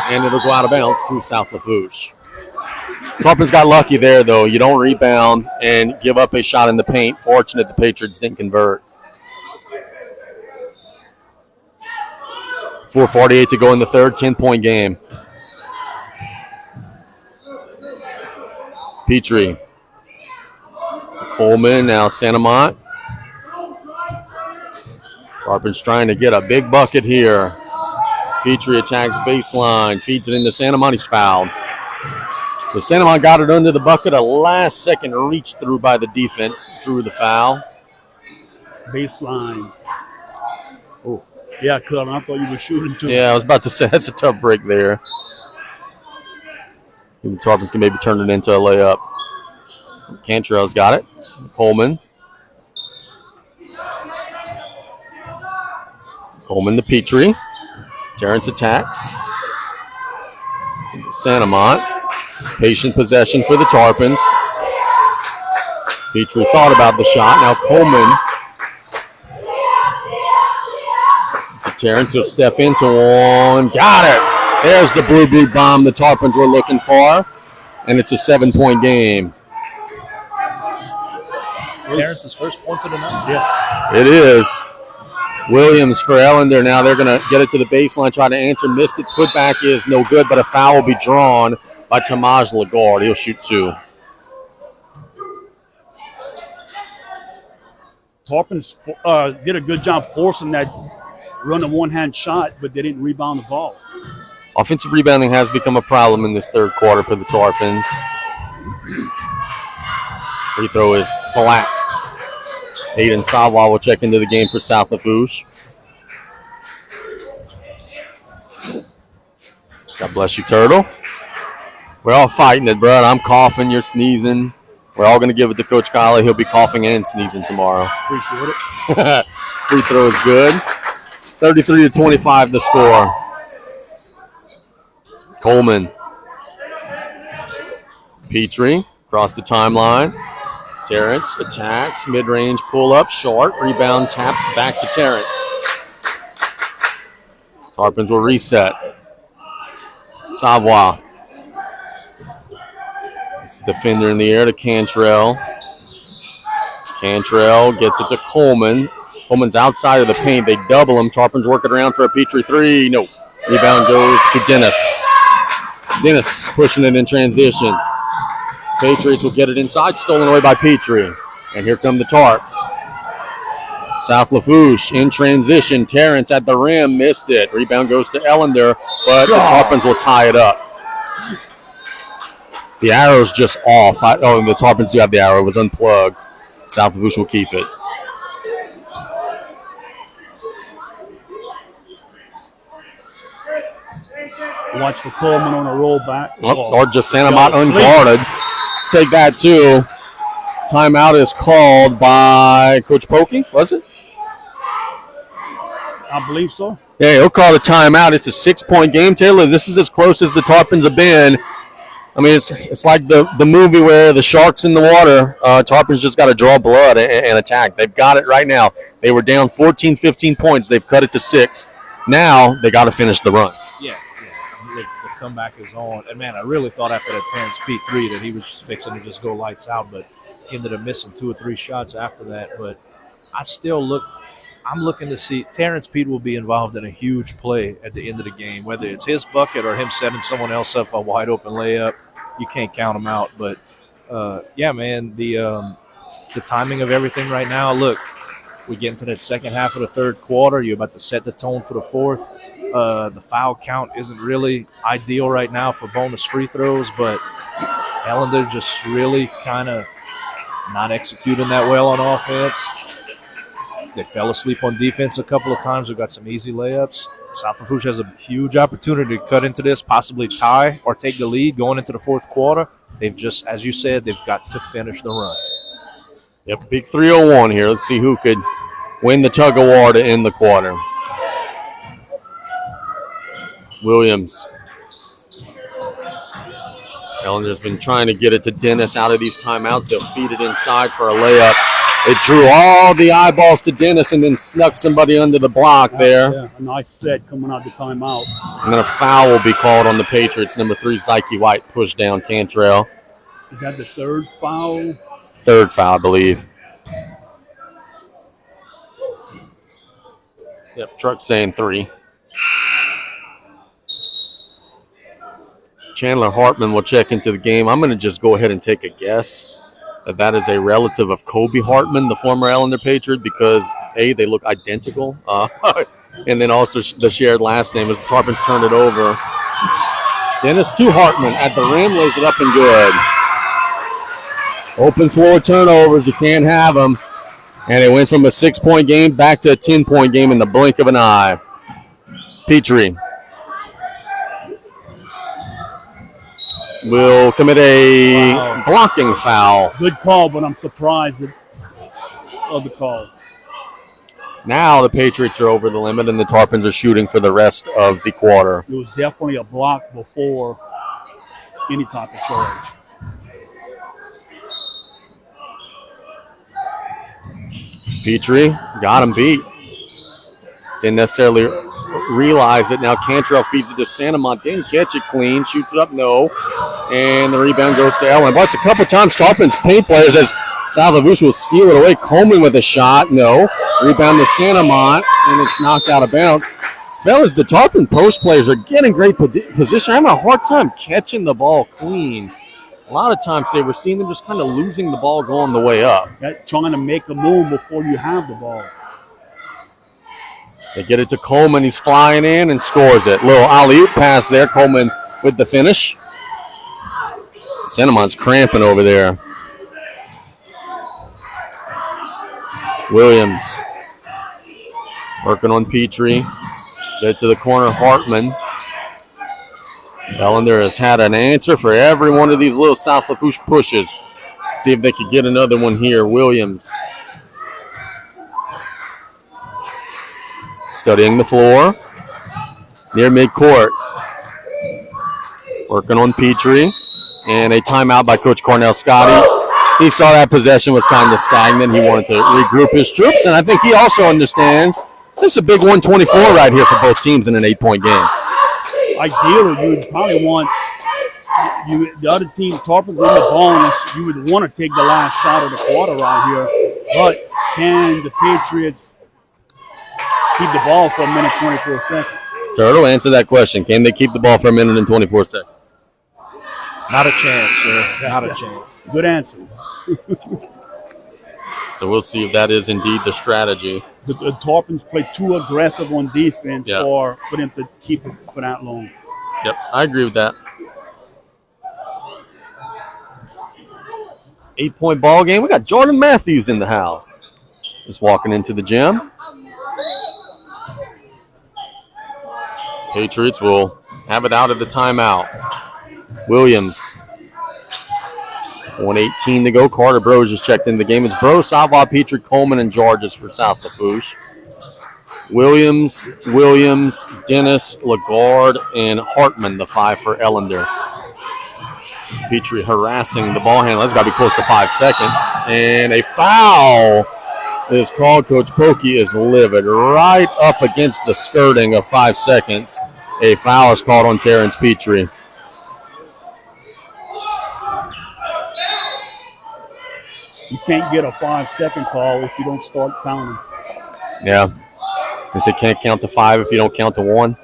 and it'll go out of bounds to South Lafourche. Tarpons got lucky there, though. You don't rebound and give up a shot in the paint. Fortunate the Patriots didn't convert. 4:48 to go in the third, 10-point game. Petrie. Coleman, now Santamont. Tarpons trying to get a big bucket here. Petrie attacks baseline, feeds it into Santamont. He's fouled. So Santamont got it under the bucket. A last-second reach through by the defense. Drew the foul. Baseline. Oh, yeah, Cullen, I thought you were shooting too. Yeah, I was about to say, that's a tough break there. The Tarpons can maybe turn it into a layup. Cantrell's got it. Coleman. Coleman to Petrie. Terrence attacks. Santamont. Patient possession for the Tarpons. Petrie thought about the shot. Now Coleman. Terrence will step into one. Got it. There's the blue bomb the Tarpons were looking for. And it's a 7-point game. Terrence's first points of the night. Yeah. It is. Williams for Ellender. Now they're going to get it to the baseline, try to answer. Missed it. Putback is no good, but a foul will be drawn by Tamaj Lagarde. He'll shoot 2. Tarpons did a good job forcing that run a one-hand shot, but they didn't rebound the ball. Offensive rebounding has become a problem in this third quarter for the Tarpons. Free throw is flat. Hayden Sawa will check into the game for South Lafourche. God bless you, Turtle. We're all fighting it, bro. I'm coughing, you're sneezing. We're all going to give it to Coach Colley. He'll be coughing and sneezing tomorrow. Appreciate it. Free throw is good. 33-25 the score. Coleman. Petrie across the timeline. Terrence attacks, mid-range pull-up, short, rebound tapped back to Terrence. Tarpons will reset. Savoie. Defender in the air to Cantrell. Cantrell gets it to Coleman. Coleman's outside of the paint. They double him. Tarpons work it around for a Petrie 3. No. Rebound goes to Dennis. Dennis pushing it in transition. Patriots will get it inside. Stolen away by Petrie. And here come the Tarps. South Lafourche in transition. Terrence at the rim. Missed it. Rebound goes to Ellender. But the Tarpons will tie it up. The arrow's just off. The Tarpons do have the arrow. It was unplugged. South Lafourche will keep it. Watch for Coleman on a roll back. Or just Santamont unguarded. Take that too. Timeout is called by Coach Pokey, was it? I believe so. Yeah, he'll call the timeout. It's a 6-point game, Taylor. This is as close as the Tarpons have been. I mean, it's like the movie where the shark's in the water. Tarpons just got to draw blood and attack. They've got it right now. They were down 14, 15 points. They've cut it to 6. Now they got to finish the run. Yeah. The comeback is on. And, man, I really thought after that Terrence Pete 3 that he was just fixing to just go lights out, but ended up missing 2 or 3 shots after that. But I'm looking to see Terrence Pete will be involved in a huge play at the end of the game, whether it's his bucket or him setting someone else up a wide open layup. You can't count him out. But, yeah, man, the timing of everything right now, look, we get into that second half of the third quarter. You're about to set the tone for the fourth. The foul count isn't really ideal right now for bonus free throws, but Ellender just really kind of not executing that well on offense. They fell asleep on defense a couple of times. We've got some easy layups. South Lafourche has a huge opportunity to cut into this, possibly tie or take the lead going into the fourth quarter. They've just, as you said, they've got to finish the run. Yep, big 301 here. Let's see who could win the tug of war to end the quarter. Williams. Ellender's been trying to get it to Dennis out of these timeouts. They'll feed it inside for a layup. It drew all the eyeballs to Dennis and then snuck somebody under the block there. Yeah, a nice set coming out the timeout. And then a foul will be called on the Patriots. Number 3, Zyke White, pushed down Cantrell. Is that the third foul? Third foul, I believe. Yep, Truck's saying 3. Chandler Hartman will check into the game. I'm going to just go ahead and take a guess that is a relative of Kobe Hartman, the former Ellender Patriot, because, A, they look identical, and then also the shared last name as the Tarpons turned it over. Dennis to Hartman at the rim, lays it up and good. Open floor turnovers, you can't have them. And it went from a 6-point game back to a 10-point game in the blink of an eye. Petrie will commit a blocking foul. Good call, but I'm surprised of the call. Now the Patriots are over the limit, and the Tarpons are shooting for the rest of the quarter. It was definitely a block before any type of charge. Petrie got him beat. Didn't necessarily realize it. Now Cantrell feeds it to Santamont. Didn't catch it clean. Shoots it up, no. And the rebound goes to Ellen. But it's a couple times Tarpons paint players as South Lafourche will steal it away. Coleman with a shot, no. Rebound to Santamont, and it's knocked out of bounds. Fellas, the Tarpon post players are getting great position. I'm having a hard time catching the ball clean. A lot of times they were seeing them just kind of losing the ball going the way up. Trying to make a move before you have the ball. They get it to Coleman. He's flying in and scores it. Little alley-oop pass there. Coleman with the finish. Santamont's cramping over there. Williams working on Petrie. Get it to the corner. Hartman. Ellender has had an answer for every one of these little South Lafourche pushes. See if they could get another one here. Williams studying the floor near midcourt. Working on Petrie. And a timeout by Coach Cornell Scotty. He saw that possession was kind of stagnant. He wanted to regroup his troops. And I think he also understands this is a big 124 right here for both teams in an 8-point game. Ideally, you would probably want the other team, Tarpons in the bonus, you would want to take the last shot of the quarter right here. But can the Patriots keep the ball for a minute 24 seconds? Turtle, answer that question. Can they keep the ball for a minute and 24 seconds? Not a chance, sir. Not a chance. Good answer. So we'll see if that is indeed the strategy. The Tarpons play too aggressive on defense for them to keep it for that long. Yep, I agree with that. 8-point ball game. We got Jordan Matthews in the house. Just walking into the gym. Patriots will have it out of the timeout. Williams. 1:18 to go. Carter Bros just checked in the game. It's Bro, Sava, Petrie, Coleman, and Georges for South Lafourche. Williams, Dennis, Lagarde, and Hartman, the 5 for Ellender. Petrie harassing the ball handler. That's got to be close to 5 seconds. And a foul is called. Coach Pokey is livid. Right up against the skirting of 5 seconds. A foul is called on Terrence Petrie. You can't get a 5-second call if you don't start counting. Yeah. They say can't count to 5 if you don't count to 1.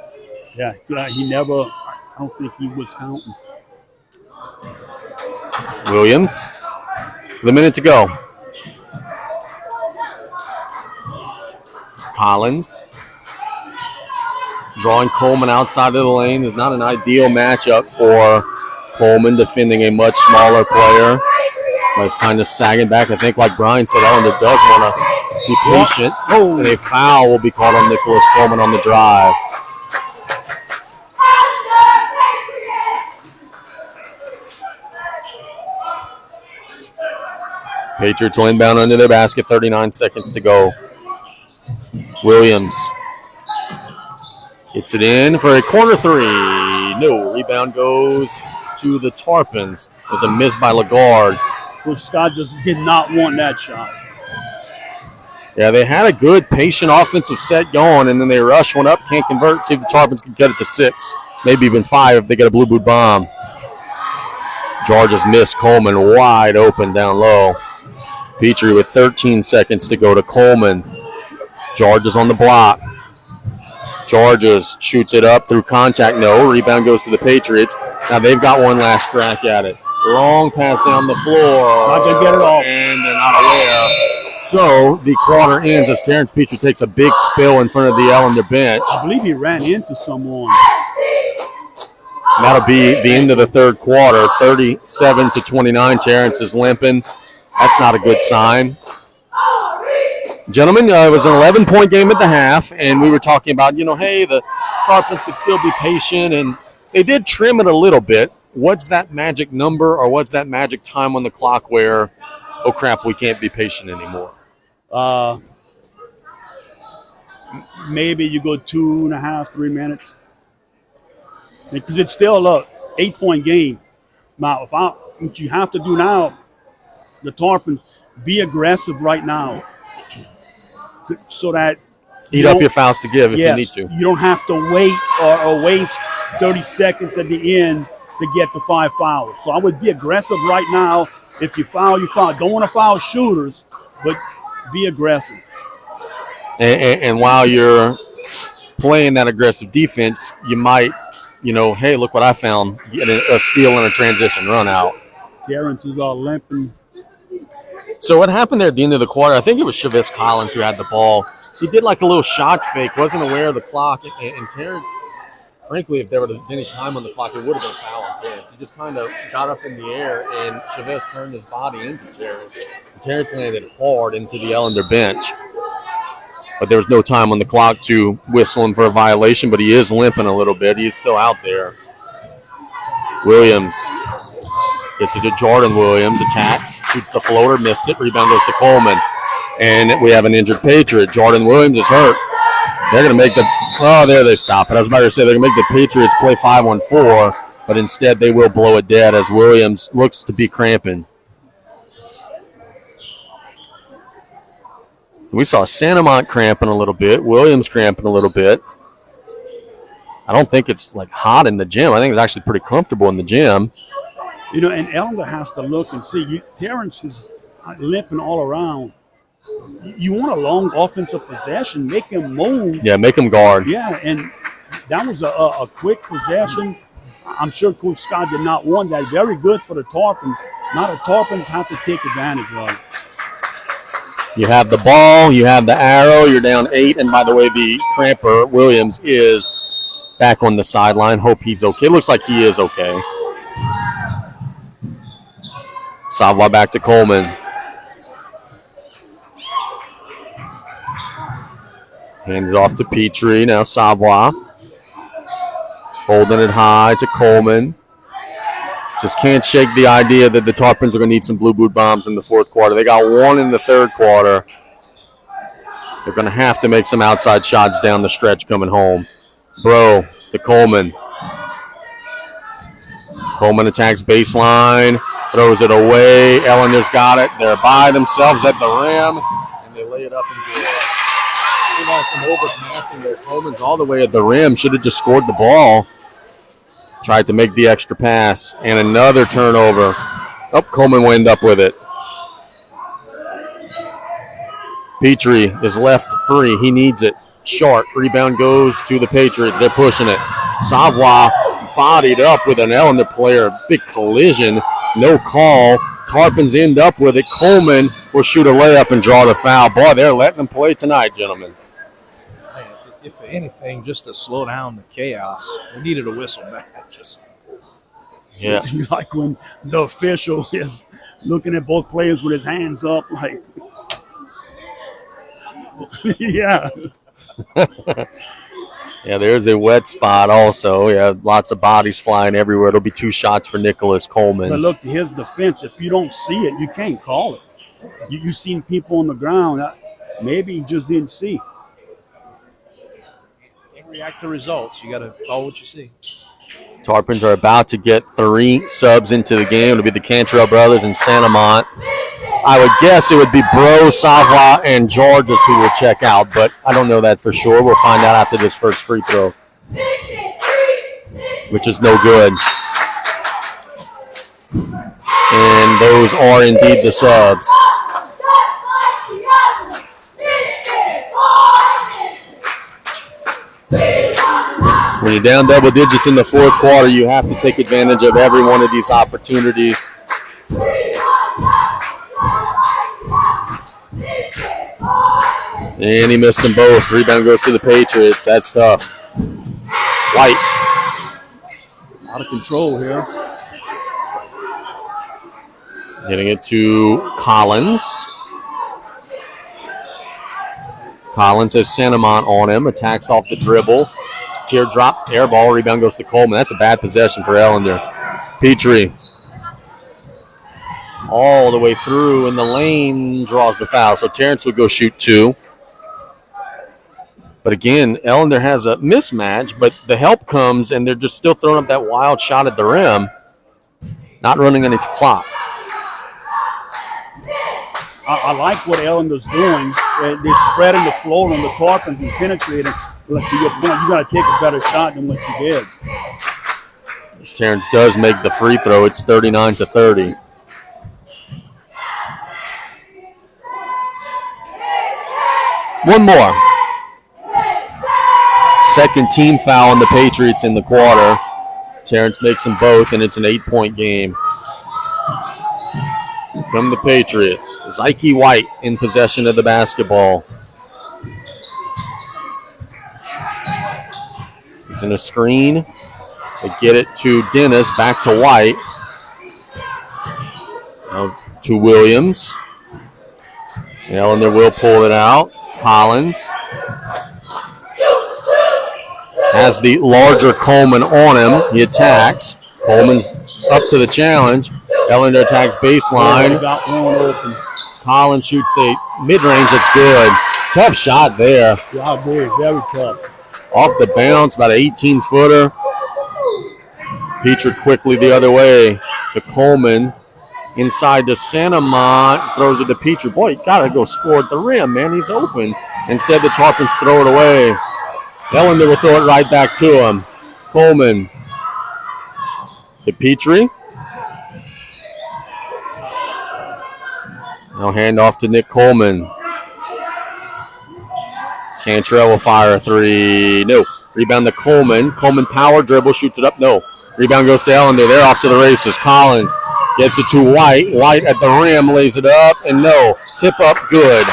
Yeah, he never, I don't think he was counting. Williams, with a minute to go. Collins, drawing Coleman outside of the lane, is not an ideal matchup for Coleman, defending a much smaller player. So he's kind of sagging back. I think, like Brian said, Ellender does want to be patient. And a foul will be called on Nicholas Coleman on the drive. Patriots will inbound under their basket, 39 seconds to go. Williams gets it in for a corner 3. No, rebound goes to the Tarpons. There's a miss by Lagarde. Coach Scott just did not want that shot. Yeah, they had a good, patient offensive set going, and then they rush one up, can't convert, see if the Tarpons can get it to 6, maybe even 5 if they get a blue boot bomb. Georgia's missed Coleman wide open down low. Petrie with 13 seconds to go to Coleman. Georgia's on the block. Georgia's shoots it up through contact. No, rebound goes to the Patriots. Now they've got one last crack at it. Long pass down the floor. Not going to get it off. And they're not aware. So the quarter ends as Terrence Petrie takes a big spill in front of the Ellender bench. I believe he ran into someone. And that'll be the end of the third quarter. 37-29. Terrence is limping. That's not a good sign. Gentlemen, it was an 11-point game at the half, and we were talking about, hey, the Tarpons could still be patient, and they did trim it a little bit. What's that magic number, or what's that magic time on the clock where, oh, crap, we can't be patient anymore? Maybe you go 2.5, 3 minutes. Because it's still a 8-point game. Now, what you have to do now, the Tarpons, be aggressive right now, so that eat up your fouls to give if you need to. You don't have to wait or waste 30 seconds at the end to get the 5 fouls. So I would be aggressive right now. If you foul, you foul. Don't want to foul shooters, but be aggressive. And while you're playing that aggressive defense, you might, hey, look what I found. Get a steal and a transition run out. Terrence is all limping. So what happened there at the end of the quarter, I think it was Chavez Collins who had the ball. He did like a little shot fake, wasn't aware of the clock. And Terrence, frankly, if there was any time on the clock, it would have been foul on Terrence. He just kind of got up in the air, and Chavez turned his body into Terrence. And Terrence landed hard into the Ellender bench. But there was no time on the clock to whistle him for a violation, but he is limping a little bit. He's still out there. Williams gets it to Jordan Williams, attacks, shoots the floater, missed it, rebound goes to Coleman. And we have an injured Patriot. Jordan Williams is hurt. They're going to make there they stop it. I was about to say they're going to make the Patriots play 5-on-4, but instead they will blow it dead as Williams looks to be cramping. We saw Santamont cramping a little bit, Williams cramping a little bit. I don't think it's like hot in the gym. I think it's actually pretty comfortable in the gym. And Ellender has to look and see. Terrence is limping all around. You want a long offensive possession. Make him move. Yeah, make him guard. Yeah, and that was a quick possession. I'm sure Coach Scott did not want that. Very good for the Tarpons. Now the Tarpons have to take advantage of it. You have the ball. You have the arrow. You're down 8. And by the way, the cramper, Williams, is back on the sideline. Hope he's okay. Looks like he is okay. Savoy back to Coleman. Hands off to Petrie. Now Savoy. Holding it high to Coleman. Just can't shake the idea that the Tarpons are going to need some blue boot bombs in the fourth quarter. They got one in the third quarter. They're going to have to make some outside shots down the stretch coming home. Bro to Coleman. Coleman attacks baseline, throws it away. Ellender's got it. They're by themselves at the rim, and they lay it up and good. They lost some overpassing there. Coleman's all the way at the rim. Should have just scored the ball. Tried to make the extra pass, and another turnover. Oh, Coleman wound up with it. Petrie is left free. He needs it. Short. Rebound goes to the Patriots. They're pushing it. Savoie bodied up with an Ellender player. Big collision. No call. Tarpons end up with it. Coleman will shoot a layup and draw the foul. Boy, they're letting them play tonight, gentlemen. If anything, just to slow down the chaos, we needed a whistle back. Just yeah, like when the official is looking at both players with his hands up, like, yeah. Yeah, there's a wet spot also. Yeah, lots of bodies flying everywhere. It'll be 2 shots for Nicholas Coleman. But look, to his defense, if you don't see it, you can't call it. You've seen people on the ground. Maybe he just didn't see. react to results. You got to call what you see. Tarpons are about to get 3 subs into the game. It'll be the Cantrell brothers and Santamont. I would guess it would be Bro, Savoie, and Georges who will check out, but I don't know that for sure. We'll find out after this first free throw, which is no good. And those are indeed the subs. When you're down double digits in the fourth quarter, you have to take advantage of every one of these opportunities. And he missed them both. Rebound goes to the Patriots. That's tough. White. Out of control here. Getting it to Collins. Collins has Santamont on him. Attacks off the dribble. Teardrop, air ball, rebound goes to Coleman. That's a bad possession for Ellender. Petrie. All the way through in the lane, draws the foul. So Terrence will go shoot 2. But again, Ellender has a mismatch, but the help comes, and they're just still throwing up that wild shot at the rim. Not running any clock. I like what Ellender's doing. They're spreading the floor on the Tarpons and penetrating. Like you got to take a better shot than what you did. As Terrence does make the free throw, it's 39-30. One more. Second team foul on the Patriots in the quarter. Terrence makes them both, and it's an 8-point game. Here come the Patriots. Zyke White in possession of the basketball. He's in a screen. They get it to Dennis, back to White. Now to Williams. Ellender will pull it out. Collins has the larger Coleman on him. He attacks. Coleman's up to the challenge. Ellender attacks baseline. Got one open. Collins shoots the mid-range. That's good. Tough shot there. Yeah, boy, very tough. Off the bounce, about an 18-footer. Petrie quickly the other way to Coleman. Inside to Santamont. Throws it to Petrie. Boy, you got to go score at the rim, man. He's open. Instead, the Tarpons throw it away. Ellender will throw it right back to him. Coleman to Petrie. Now hand off to Nick Coleman. Cantrell will fire a 3. No. Rebound to Coleman. Coleman power dribble, shoots it up. No. Rebound goes to Ellender. They're off to the races. Collins gets it to White. White at the rim, lays it up, and no. Tip up, good.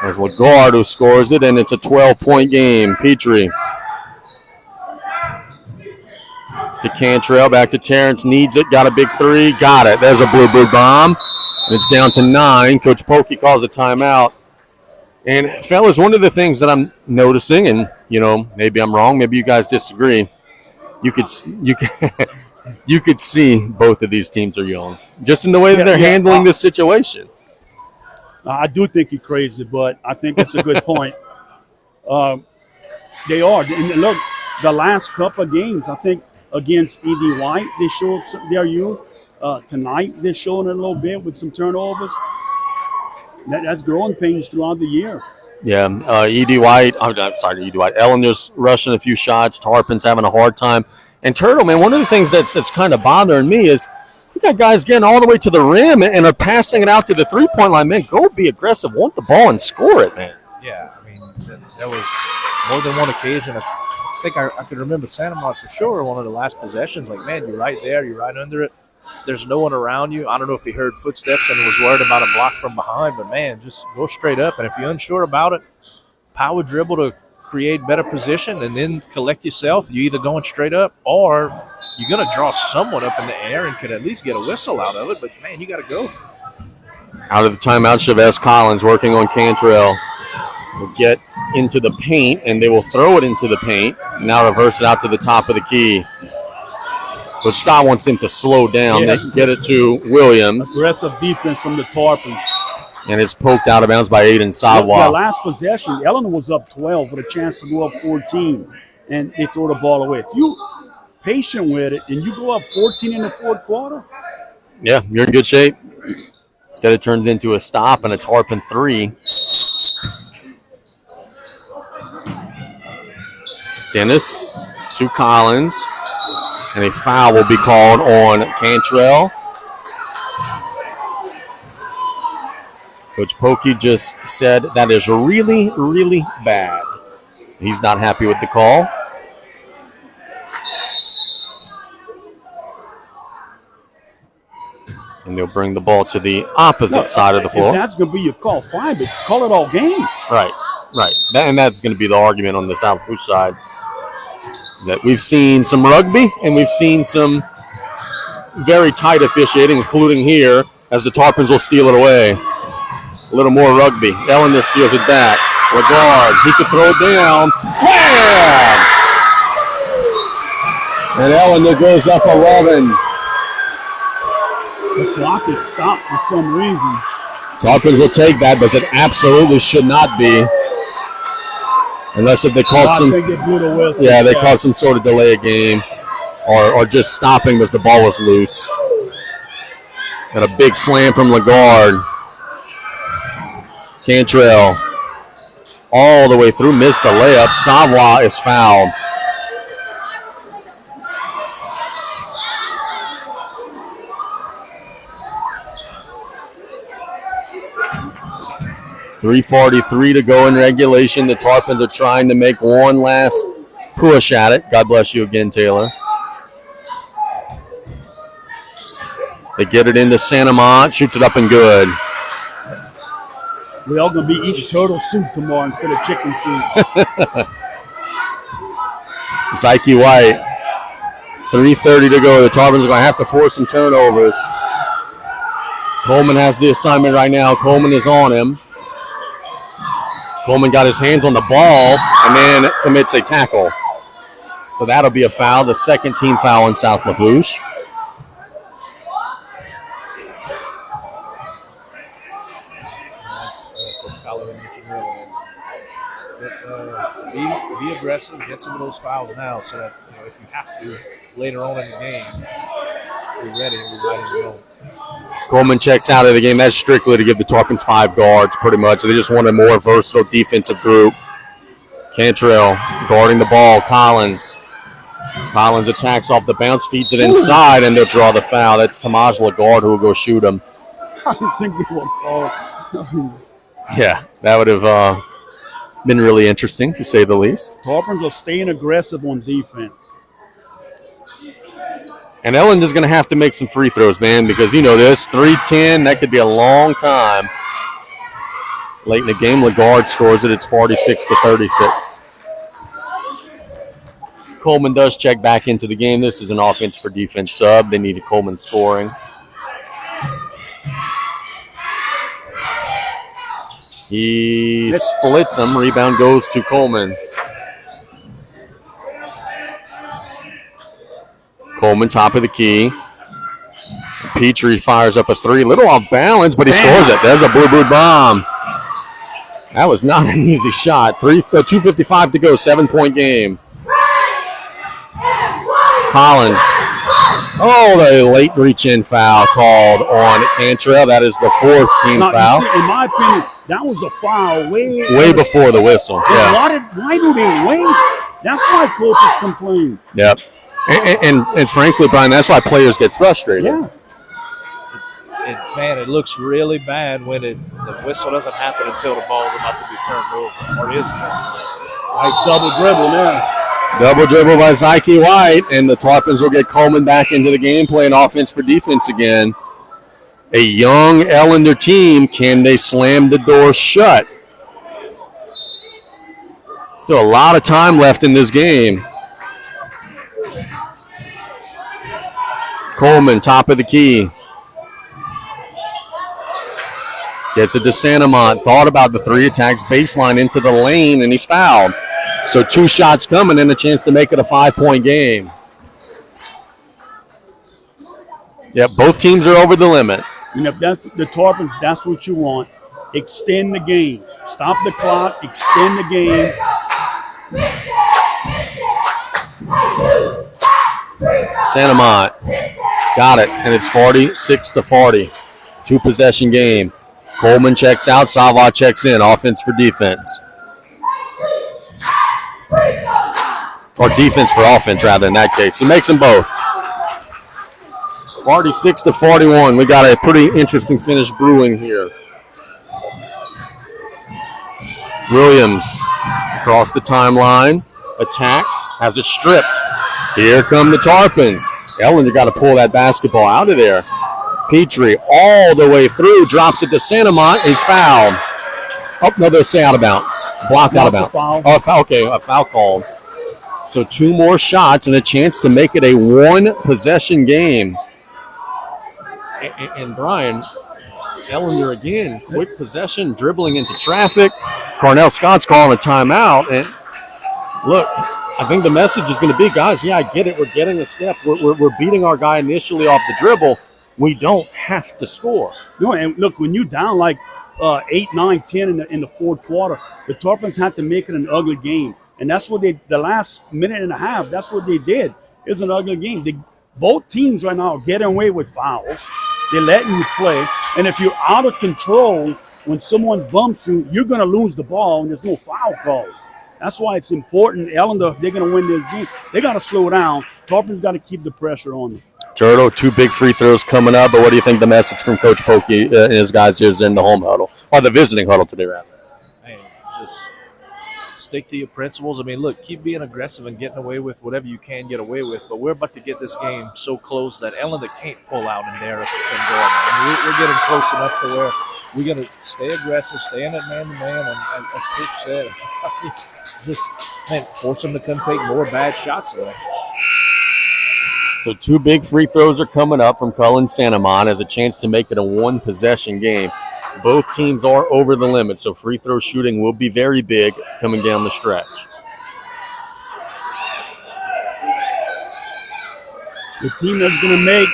As Lagarde who scores it, and it's a 12-point game. Petrie to Cantrell, back to Terrence, needs it, got a big 3, got it. There's a blue bomb. It's down to 9. Coach Pokey calls a timeout. And fellas, one of the things that I'm noticing, and maybe I'm wrong, maybe you guys disagree. You could see both of these teams are young, just in the way that they're handling this situation. I do think he's crazy, but I think it's a good point. They are. And look, the last couple of games, I think against E.D. White, they showed their youth. Tonight, they're showing it a little bit with some turnovers. That's growing pains throughout the year. Yeah, E.D. White, I'm sorry, E.D. White. Ellender's rushing a few shots. Tarpin's having a hard time. And Turtle, man, one of the things that's kind of bothering me is you got guys getting all the way to the rim and are passing it out to the three-point line. Man, go be aggressive. Want the ball and score it, man. Yeah, I mean, that was more than one occasion. I think I could remember Santa Maria for sure, one of the last possessions. Like, man, you're right there. You're right under it. There's no one around you. I don't know if he heard footsteps and was worried about a block from behind, but, man, just go straight up. And if you're unsure about it, power dribble to create better position and then collect yourself. You're either going straight up or you're going to draw someone up in the air and could at least get a whistle out of it. But, man, you got to go. Out of the timeout, Chavez Collins working on Cantrell. Will get into the paint, and they will throw it into the paint. Now reverse it out to the top of the key. But Scott wants him to slow down. Yeah. They get it to Williams. Aggressive defense from the Tarpons. And it's poked out of bounds by Aiden Sawa. The last possession, Ellender was up 12 with a chance to go up 14, and they throw the ball away. If you patient with it and you go up 14 in the fourth quarter, yeah, you're in good shape. Instead, it turns into a stop and a Tarpon 3. Dennis, Sue Collins, and a foul will be called on Cantrell. Coach Pokey just said that is really, really bad. He's not happy with the call. And they'll bring the ball to the opposite side of the floor. If that's going to be your call, fine, but call it all game. Right. And that's going to be the argument on the South Lafourche side. That we've seen some rugby and we've seen some very tight officiating, including here, as the Tarpons will steal it away. A little more rugby. Ellender steals it back. Lagarde, he could throw it down. Slam! And Ellender goes up 11. The clock is stopped for some reason. Tarpons will take that, but it absolutely should not be. Unless if they called they called some sort of delay of game or just stopping because the ball was loose. And a big slam from Lagarde. Cantrell all the way through, missed the layup. Sawa is fouled. .343 to go in regulation. The Tarpons are trying to make one last push at it. God bless you again, Taylor. They get it into Santa Mont, shoots it up and good. We're all going to be eating turtle soup tomorrow instead of chicken soup. Psyche White. 3:30 to go. The Tarpons are going to have to force some turnovers. Coleman has the assignment right now. Coleman is on him. Coleman got his hands on the ball and then commits a tackle. So that'll be a foul, the second team foul in South Lafourche. As Coach Calloway mentioned earlier. Be aggressive, get some of those fouls now so that if you have to later on in the game, be ready and be ready to go. Coleman checks out of the game. That's strictly to give the Tarpons 5 guards, pretty much. They just want a more versatile defensive group. Cantrell guarding the ball. Collins attacks off the bounce, feeds it inside, and they'll draw the foul. That's Tamaj Lagarde who will go shoot him. I don't think they will call. Yeah, that would have been really interesting, to say the least. Tarpons are staying aggressive on defense. And Ellender's going to have to make some free throws, man, because you know this, 3-10, that could be a long time. Late in the game, Lagarde scores it. It's 46-36. Coleman does check back into the game. This is an offense for defense sub. They needed Coleman scoring. He splits him. Rebound goes to Coleman. Coleman, top of the key. Petrie fires up a three. Little off balance, but he scores it. There's a blue bomb. That was not an easy shot. 2:55 to go, 7-point game. Collins. Oh, the late reach-in foul called on Cantrell. That is the 4th team foul. In my opinion, that was a foul way before the whistle. Yeah. Why do they wait? That's why coaches complain. Yep. And frankly, Brian, that's why players get frustrated. Yeah. It looks really bad when the whistle doesn't happen until the ball's about to be turned over, or is turned over. Like double dribble now. Double dribble by Zyke White, and the Tarpons will get Coleman back into the game, playing offense for defense again. A young Ellender team, can they slam the door shut? Still a lot of time left in this game. Coleman, top of the key. Gets it to Santamont. Thought about the three, attacks baseline into the lane, and he's fouled. So 2 shots coming and a chance to make it a 5-point game. Yep, both teams are over the limit. And if that's the Tarpons, that's what you want. Extend the game. Stop the clock. Extend the game. Santamont got it, and it's 46-40. 2-possession game. Coleman checks out, Sava checks in. Offense for defense. Or defense for offense, rather, in that case. He makes them both. 46-41. We got a pretty interesting finish brewing here. Williams across the timeline. Attacks. Has it stripped. Here come the Tarpons. Ellender got to pull that basketball out of there. Petrie all the way through. Drops it to Santamont. He's fouled. Oh, no, they'll say out of bounds. Blocked out of bounds. Oh, okay, a foul called. So 2 more shots and a chance to make it a 1-possession game. And Brian, Ellender again, quick possession, dribbling into traffic. Carnell Scott's calling a timeout. And look, I think the message is going to be, guys, yeah, I get it. We're getting a step. We're beating our guy initially off the dribble. We don't have to score. No, and look, when you're down like 8, 9, 10 in the 4th quarter, the Tarpons had to make it an ugly game. And that's what the last minute and a half, that's what they did. It's an ugly game. Both teams right now are getting away with fouls. They're letting you play. And if you're out of control, when someone bumps you, you're going to lose the ball, and there's no foul call. That's why it's important. Ellender, if they're going to win this game, they got to slow down. Tarpons got to keep the pressure on them. Turtle, 2 big free throws coming up. But what do you think the message from Coach Pokey and his guys is in the home huddle, or the visiting huddle today, rather? Hey, just stick to your principles. I mean, look, keep being aggressive and getting away with whatever you can get away with. But we're about to get this game so close that Ellender can't pull out and dare us to come down. I mean, we're getting close enough to where we got to stay aggressive, stay in it man-to-man, and as Coach said, just force them to come take more bad shots at us. So 2 big free throws are coming up from Cullen Santamont as a chance to make it a 1-possession game. Both teams are over the limit, so free throw shooting will be very big coming down the stretch. The team that's going to make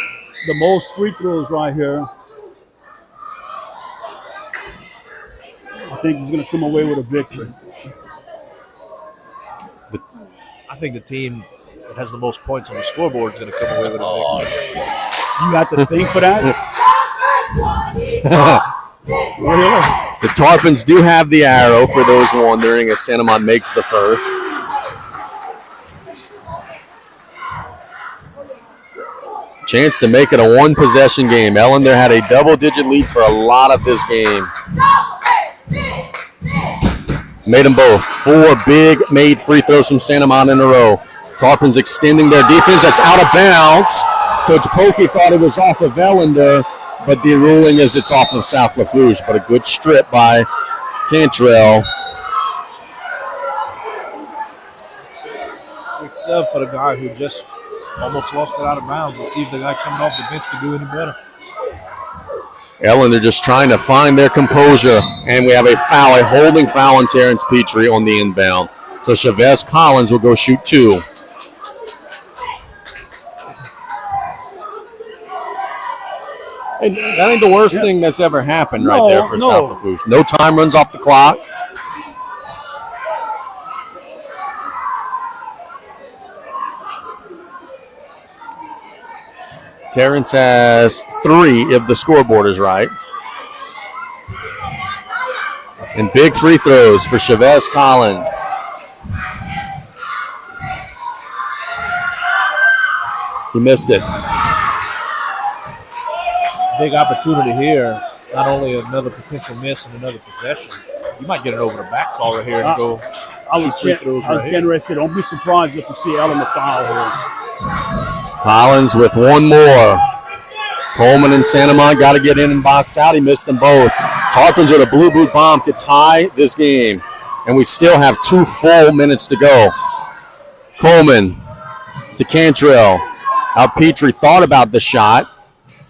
the most free throws right here, I think is going to come away with a victory. I think the team that has the most points on the scoreboard is going to come away with a victory. You got to think for that? The Tarpons do have the arrow for those wondering as Santamont makes the first. Chance to make it a 1-possession game. Ellender had a double-digit lead for a lot of this game. Made them both. 4 big made free throws from Santamont in a row. Tarpons extending their defense. That's out of bounds. Coach Pokey thought it was off of Ellender, but the ruling is it's off of South Lafourche. But a good strip by Cantrell. Quick sub for the guy who just almost lost it out of bounds. Let's see if the guy coming off the bench can do any better. Ellender just trying to find their composure. And we have a foul, a holding foul on Terrence Petrie on the inbound. So Chavez Collins will go shoot 2. And that ain't the worst thing that's ever happened right No, there for no. South Lafourche. No time runs off the clock. Terrence has 3 if the scoreboard is right. And big free throws for Chavez Collins. He missed it. Big opportunity here. Not only another potential miss and another possession. You might get it over the back caller here and go shoot free throws right here. Ready to say, don't be surprised if you see Ellender foul here. Collins with one more. Coleman and Santamont got to get in and box out. He missed them both. Tarpons with a blue boot bomb could tie this game. And we still have 2 full minutes to go. Coleman to Cantrell. Out Petrie thought about the shot.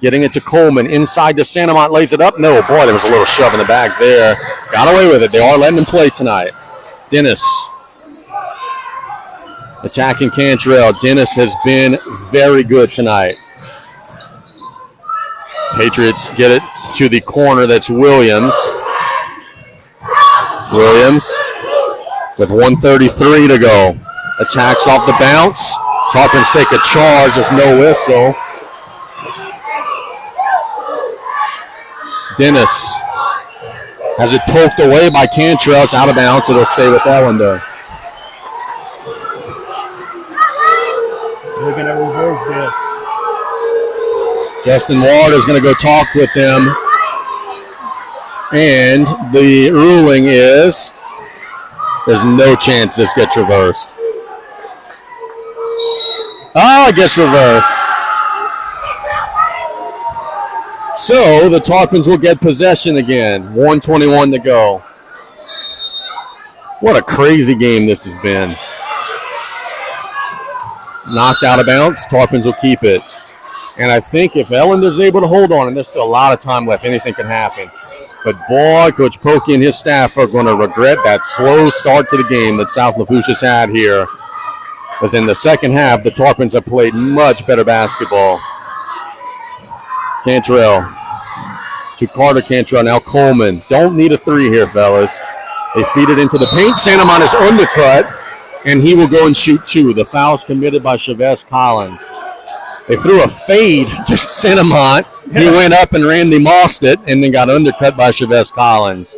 Getting it to Coleman. Inside to Santamont. Lays it up. No, boy, there was a little shove in the back there. Got away with it. They are letting him play tonight. Dennis. Attacking Cantrell. Dennis has been very good tonight. Patriots get it to the corner. That's Williams. Williams with 1:33 to go. Attacks off the bounce. Tarpons take a charge. There's no whistle. Dennis has it poked away by Cantrell. It's out of bounds. It'll stay with Ellender. They're going to reverse this. Justin Ward is going to go talk with them. And the ruling is there's no chance this gets reversed. Oh, it gets reversed. So the Tarpons will get possession again. 1:21 to go. What a crazy game this has been. Knocked out of bounds. Tarpons will keep it. And I think if Ellender's able to hold on, and there's still a lot of time left, anything can happen. But boy, Coach Pokey and his staff are going to regret that slow start to the game that South Lafourche has had here. As in the second half, the Tarpons have played much better basketball. Cantrell to Carter Cantrell. Now Coleman. Don't need a 3 here, fellas. They feed it into the paint. Santamont is undercut, and he will go and shoot 2. The foul's committed by Chavez Collins. They threw a fade to Santamont. He went up and Randy mossed it, and then got undercut by Chavez Collins.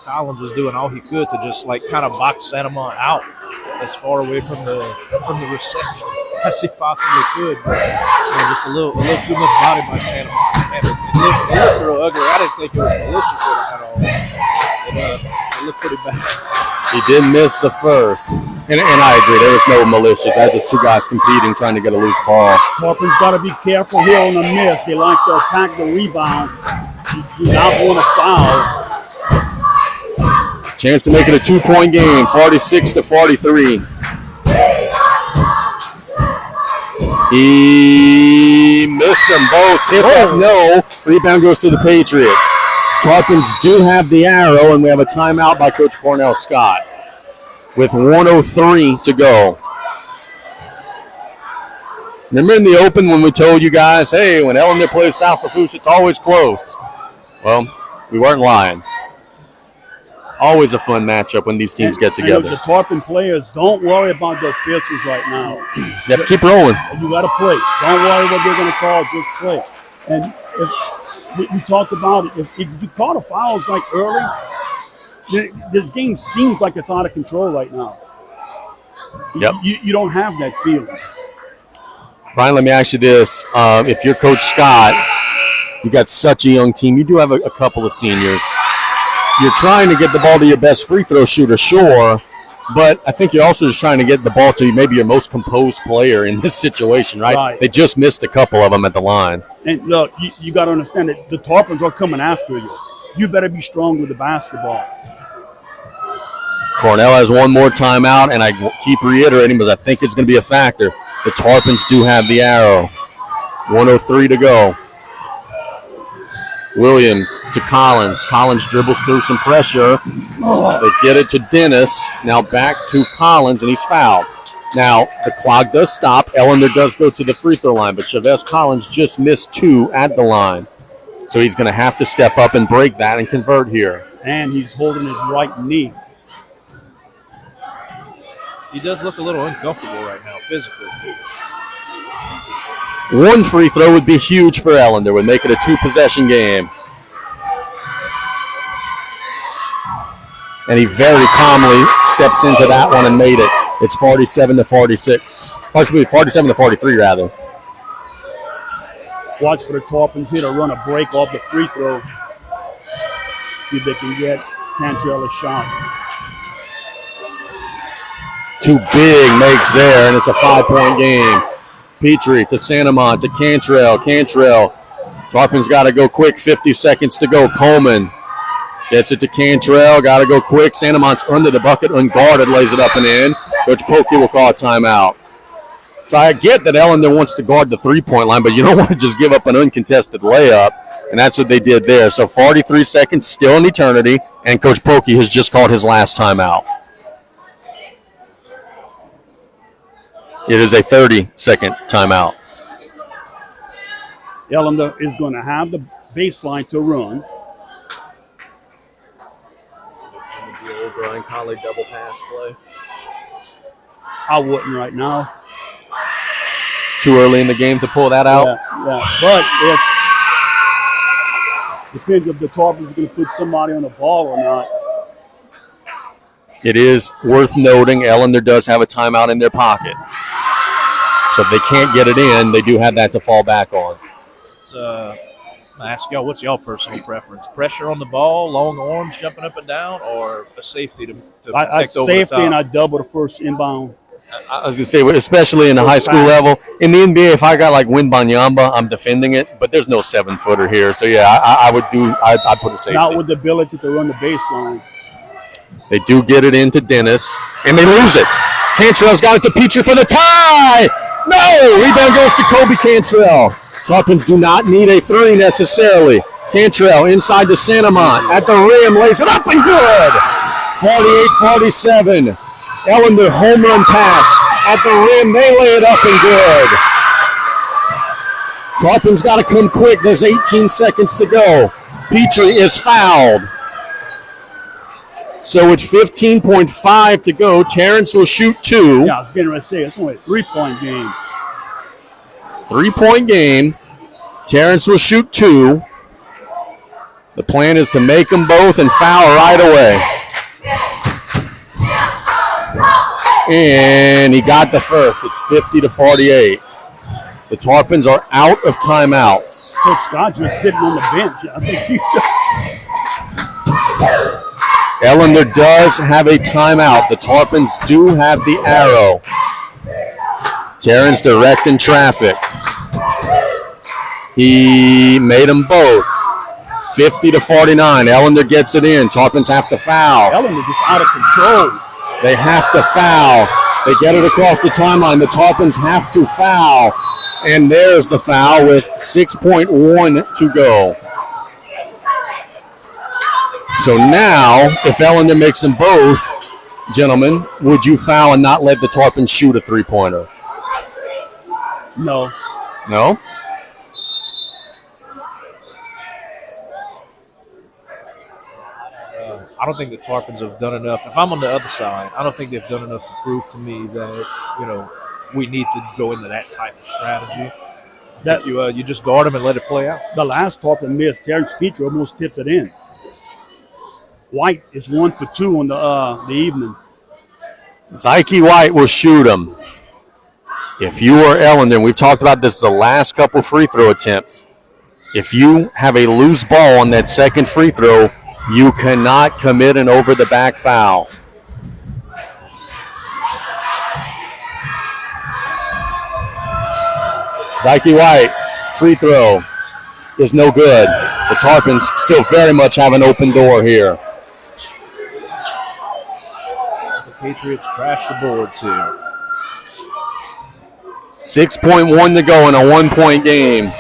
Collins was doing all he could to just like kind of box Santamont out as far away from the reception as he possibly could. But, just a little too much body by Santamont. And it looked real ugly. I didn't think it was malicious at all. It looked pretty bad. He did miss the first. And I agree, there was no malicious. That's just 2 guys competing, trying to get a loose ball. Tarpons got to be careful here on the miss. They like to attack the rebound. You do not want to foul. Chance to make it a 2-point game, 46-43. He missed them both. Tip up, no. Rebound goes to the Patriots. Tarpons do have the arrow, and we have a timeout by Coach Cornell Scott with 1:03 to go. Remember in the open when we told you guys, hey, when Ellender plays South Lafourche, it's always close. Well, we weren't lying. Always a fun matchup when these teams get together. And the Tarpon players, don't worry about their filters right now. Yep, keep rolling. You got to play. Don't worry what they're going to call. Just play. And if we talked about it, if you call the fouls like early, this game seems like it's out of control right now. Yep. You don't have that feeling. Brian, let me ask you this. If you're Coach Scott, you got such a young team. You do have a couple of seniors. You're trying to get the ball to your best free throw shooter, sure, but I think you're also just trying to get the ball to maybe your most composed player in this situation, right? They just missed a couple of them at the line. And look, you got to understand that the Tarpons are coming after you. You better be strong with the basketball. Cornell has one more timeout, and I keep reiterating because I think it's going to be a factor. The Tarpons do have the arrow. 1:03 to go. Williams to Collins. Collins dribbles through some pressure. They get it to Dennis. Now back to Collins, and he's fouled. Now, the clock does stop. Ellender does go to the free throw line, but Chavez Collins just missed 2 at the line. So he's going to have to step up and break that and convert here. And he's holding his right knee. He does look a little uncomfortable right now, physically. 1 free throw would be huge for Ellender. Would make it a 2-possession game. And he very calmly steps into that one and made it. It's 47-46. Or excuse me, 47-43 rather. Watch for the Tarpons here to run a break off the free throw. See if they can get Cantrell a shot. Too big makes there, and it's a 5-point game. Petrie to Santamont to Cantrell. Cantrell. Tarpons got to go quick. 50 seconds to go. Coleman gets it to Cantrell. Got to go quick. Santamont's under the bucket, unguarded, lays it up and in. Coach Pokey will call a timeout. So I get that Ellender wants to guard the three-point line, but you don't want to just give up an uncontested layup, and that's what they did there. So 43 seconds, still an eternity, and Coach Pokey has just called his last timeout. It is a 30-second timeout. Ellender is going to have the baseline to run. The old Brian Conley double pass play. I wouldn't right now. Too early in the game to pull that out? Yeah. But if depends if the Tarpons are going to put somebody on the ball or not. It is worth noting Ellender does have a timeout in their pocket. So if they can't get it in, they do have that to fall back on. I ask y'all, what's y'all personal preference? Pressure on the ball, long arms jumping up and down, or a safety to protect over the top? Safety, and I double the first inbound. I was going to say, especially in the high school level. In the NBA, if I got like Wembanyama, I'm defending it, but there's no 7-footer here. So, yeah, I'd put a safety. Not with the ability to run the baseline. They do get it into Dennis, and they lose it. Cantrell's got it to Petrie for the tie. No! Rebound goes to Kobe Cantrell. Tarpons do not need a 3 necessarily. Cantrell inside to Santamont. At the rim, lays it up and good. 48-47. Ellender home run pass. At the rim, they lay it up and good. Tarpons got to come quick. There's 18 seconds to go. Petrie is fouled. So it's 15.5 to go. Terrence will shoot 2. Yeah, I was getting ready to say, it's only a 3-point game. 3-point game. Terrence will shoot 2. The plan is to make them both and foul right away. And he got the first. It's 50-48. The Tarpons are out of timeouts. Coach Scott just sitting on the bench. I think he's Ellender does have a timeout. The Tarpons do have the arrow. Terrence directing traffic. He made them both. 50-49. Ellender gets it in. Tarpons have to foul. Ellender just out of control. They have to foul. They get it across the timeline. The Tarpons have to foul. And there's the foul with 6.1 to go. So now, if Ellender makes them both, gentlemen, would you foul and not let the Tarpons shoot a 3-pointer? No. No? I don't think the Tarpons have done enough. If I'm on the other side, I don't think they've done enough to prove to me that, we need to go into that type of strategy. That you just guard them and let it play out. The last Tarpon missed. Terrence Petrie almost tipped it in. White is 1 for 2 on the evening. Zyke White will shoot him. If you are Ellender, we've talked about this the last couple free throw attempts. If you have a loose ball on that second free throw, you cannot commit an over-the-back foul. Zyke White, free throw is no good. The Tarpons still very much have an open door here. The Patriots crash the boards here. 6.1 to go in a 1-point game.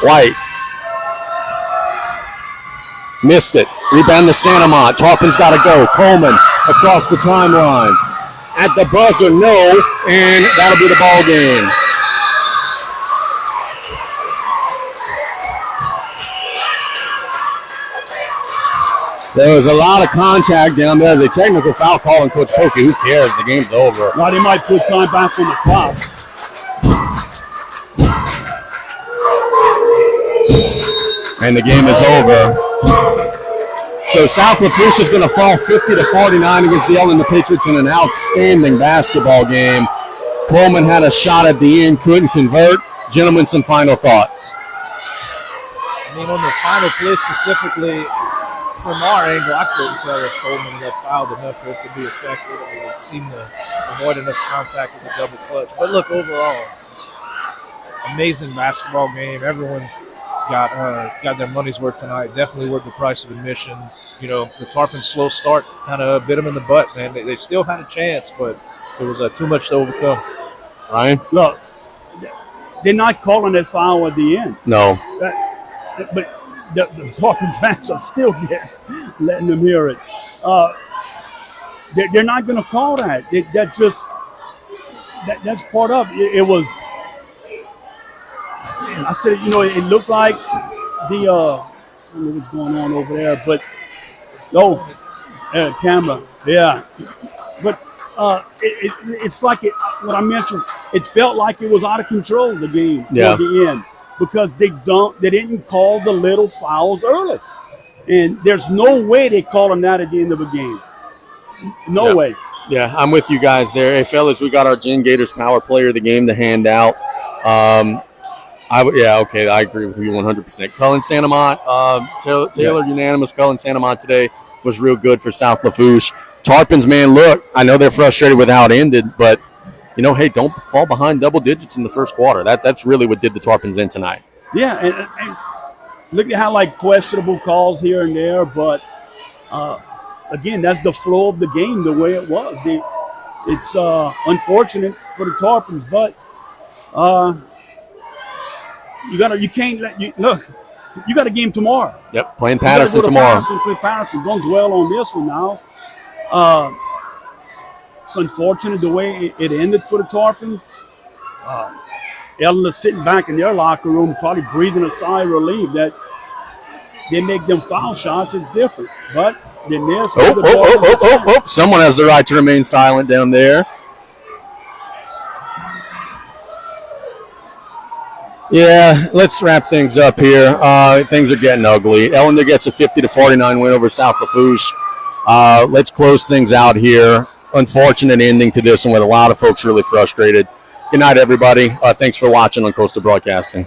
White missed it. Rebound to Santamont. Tarpons got to go. Coleman across the timeline. At the buzzer, no. and that'll be the ball game. There was a lot of contact down there. The technical foul call, and Coach Pokey, who cares? The game's over. Now they might put time back on the clock. And the game is over. So South Lafourche is going to fall 50-49 against the Ellender Patriots in an outstanding basketball game. Coleman had a shot at the end, couldn't convert. Gentlemen, some final thoughts. I mean, on the final play specifically, from our angle, I couldn't tell if Coleman got fouled enough for it to be effective. I mean, it seemed to avoid enough contact with the double clutch. But look, overall, amazing basketball game. Everyone got their money's worth tonight. Definitely worth the price of admission. You know, the Tarpon slow start kind of bit them in the butt, man. They still had a chance, but it was too much to overcome. Ryan? Look, they're not calling that foul at the end. No. But the Tarpon fans are still letting them hear it. They're not going to call that. That's part of it. It was. I said, you know, it looked like I don't know what's going on over there, but camera, yeah. But it's like what I mentioned. It felt like it was out of control, the game at the end, because they didn't call the little fouls early, and there's no way they call them that at the end of a game. No way. Yeah, I'm with you guys there. Hey, fellas, we got our Gen Gators Power Player of the game to hand out. I agree with you 100%. Cullen Santamont, Taylor unanimous. Cullen Santamont today was real good for South Lafourche. Tarpons, man, look, I know they're frustrated with how it ended, but, you know, hey, don't fall behind double digits in the first quarter. That's really what did the Tarpons in tonight. Yeah, and look at how, like, questionable calls here and there, but, again, that's the flow of the game, the way it was. It's unfortunate for the Tarpons, but you got a game tomorrow. Yep, playing Patterson tomorrow. Play Patterson. Don't dwell on this one now. It's unfortunate the way it ended for the Tarpons. Ellender sitting back in their locker room, probably breathing a sigh of relief that they make them foul shots. It's different, but they miss. Someone has the right to remain silent down there. Yeah, let's wrap things up here. Things are getting ugly. Ellender gets a 50-49 win over South Lafourche. Let's close things out here. Unfortunate ending to this one with a lot of folks really frustrated. Good night, everybody. Thanks for watching on Coastal Broadcasting.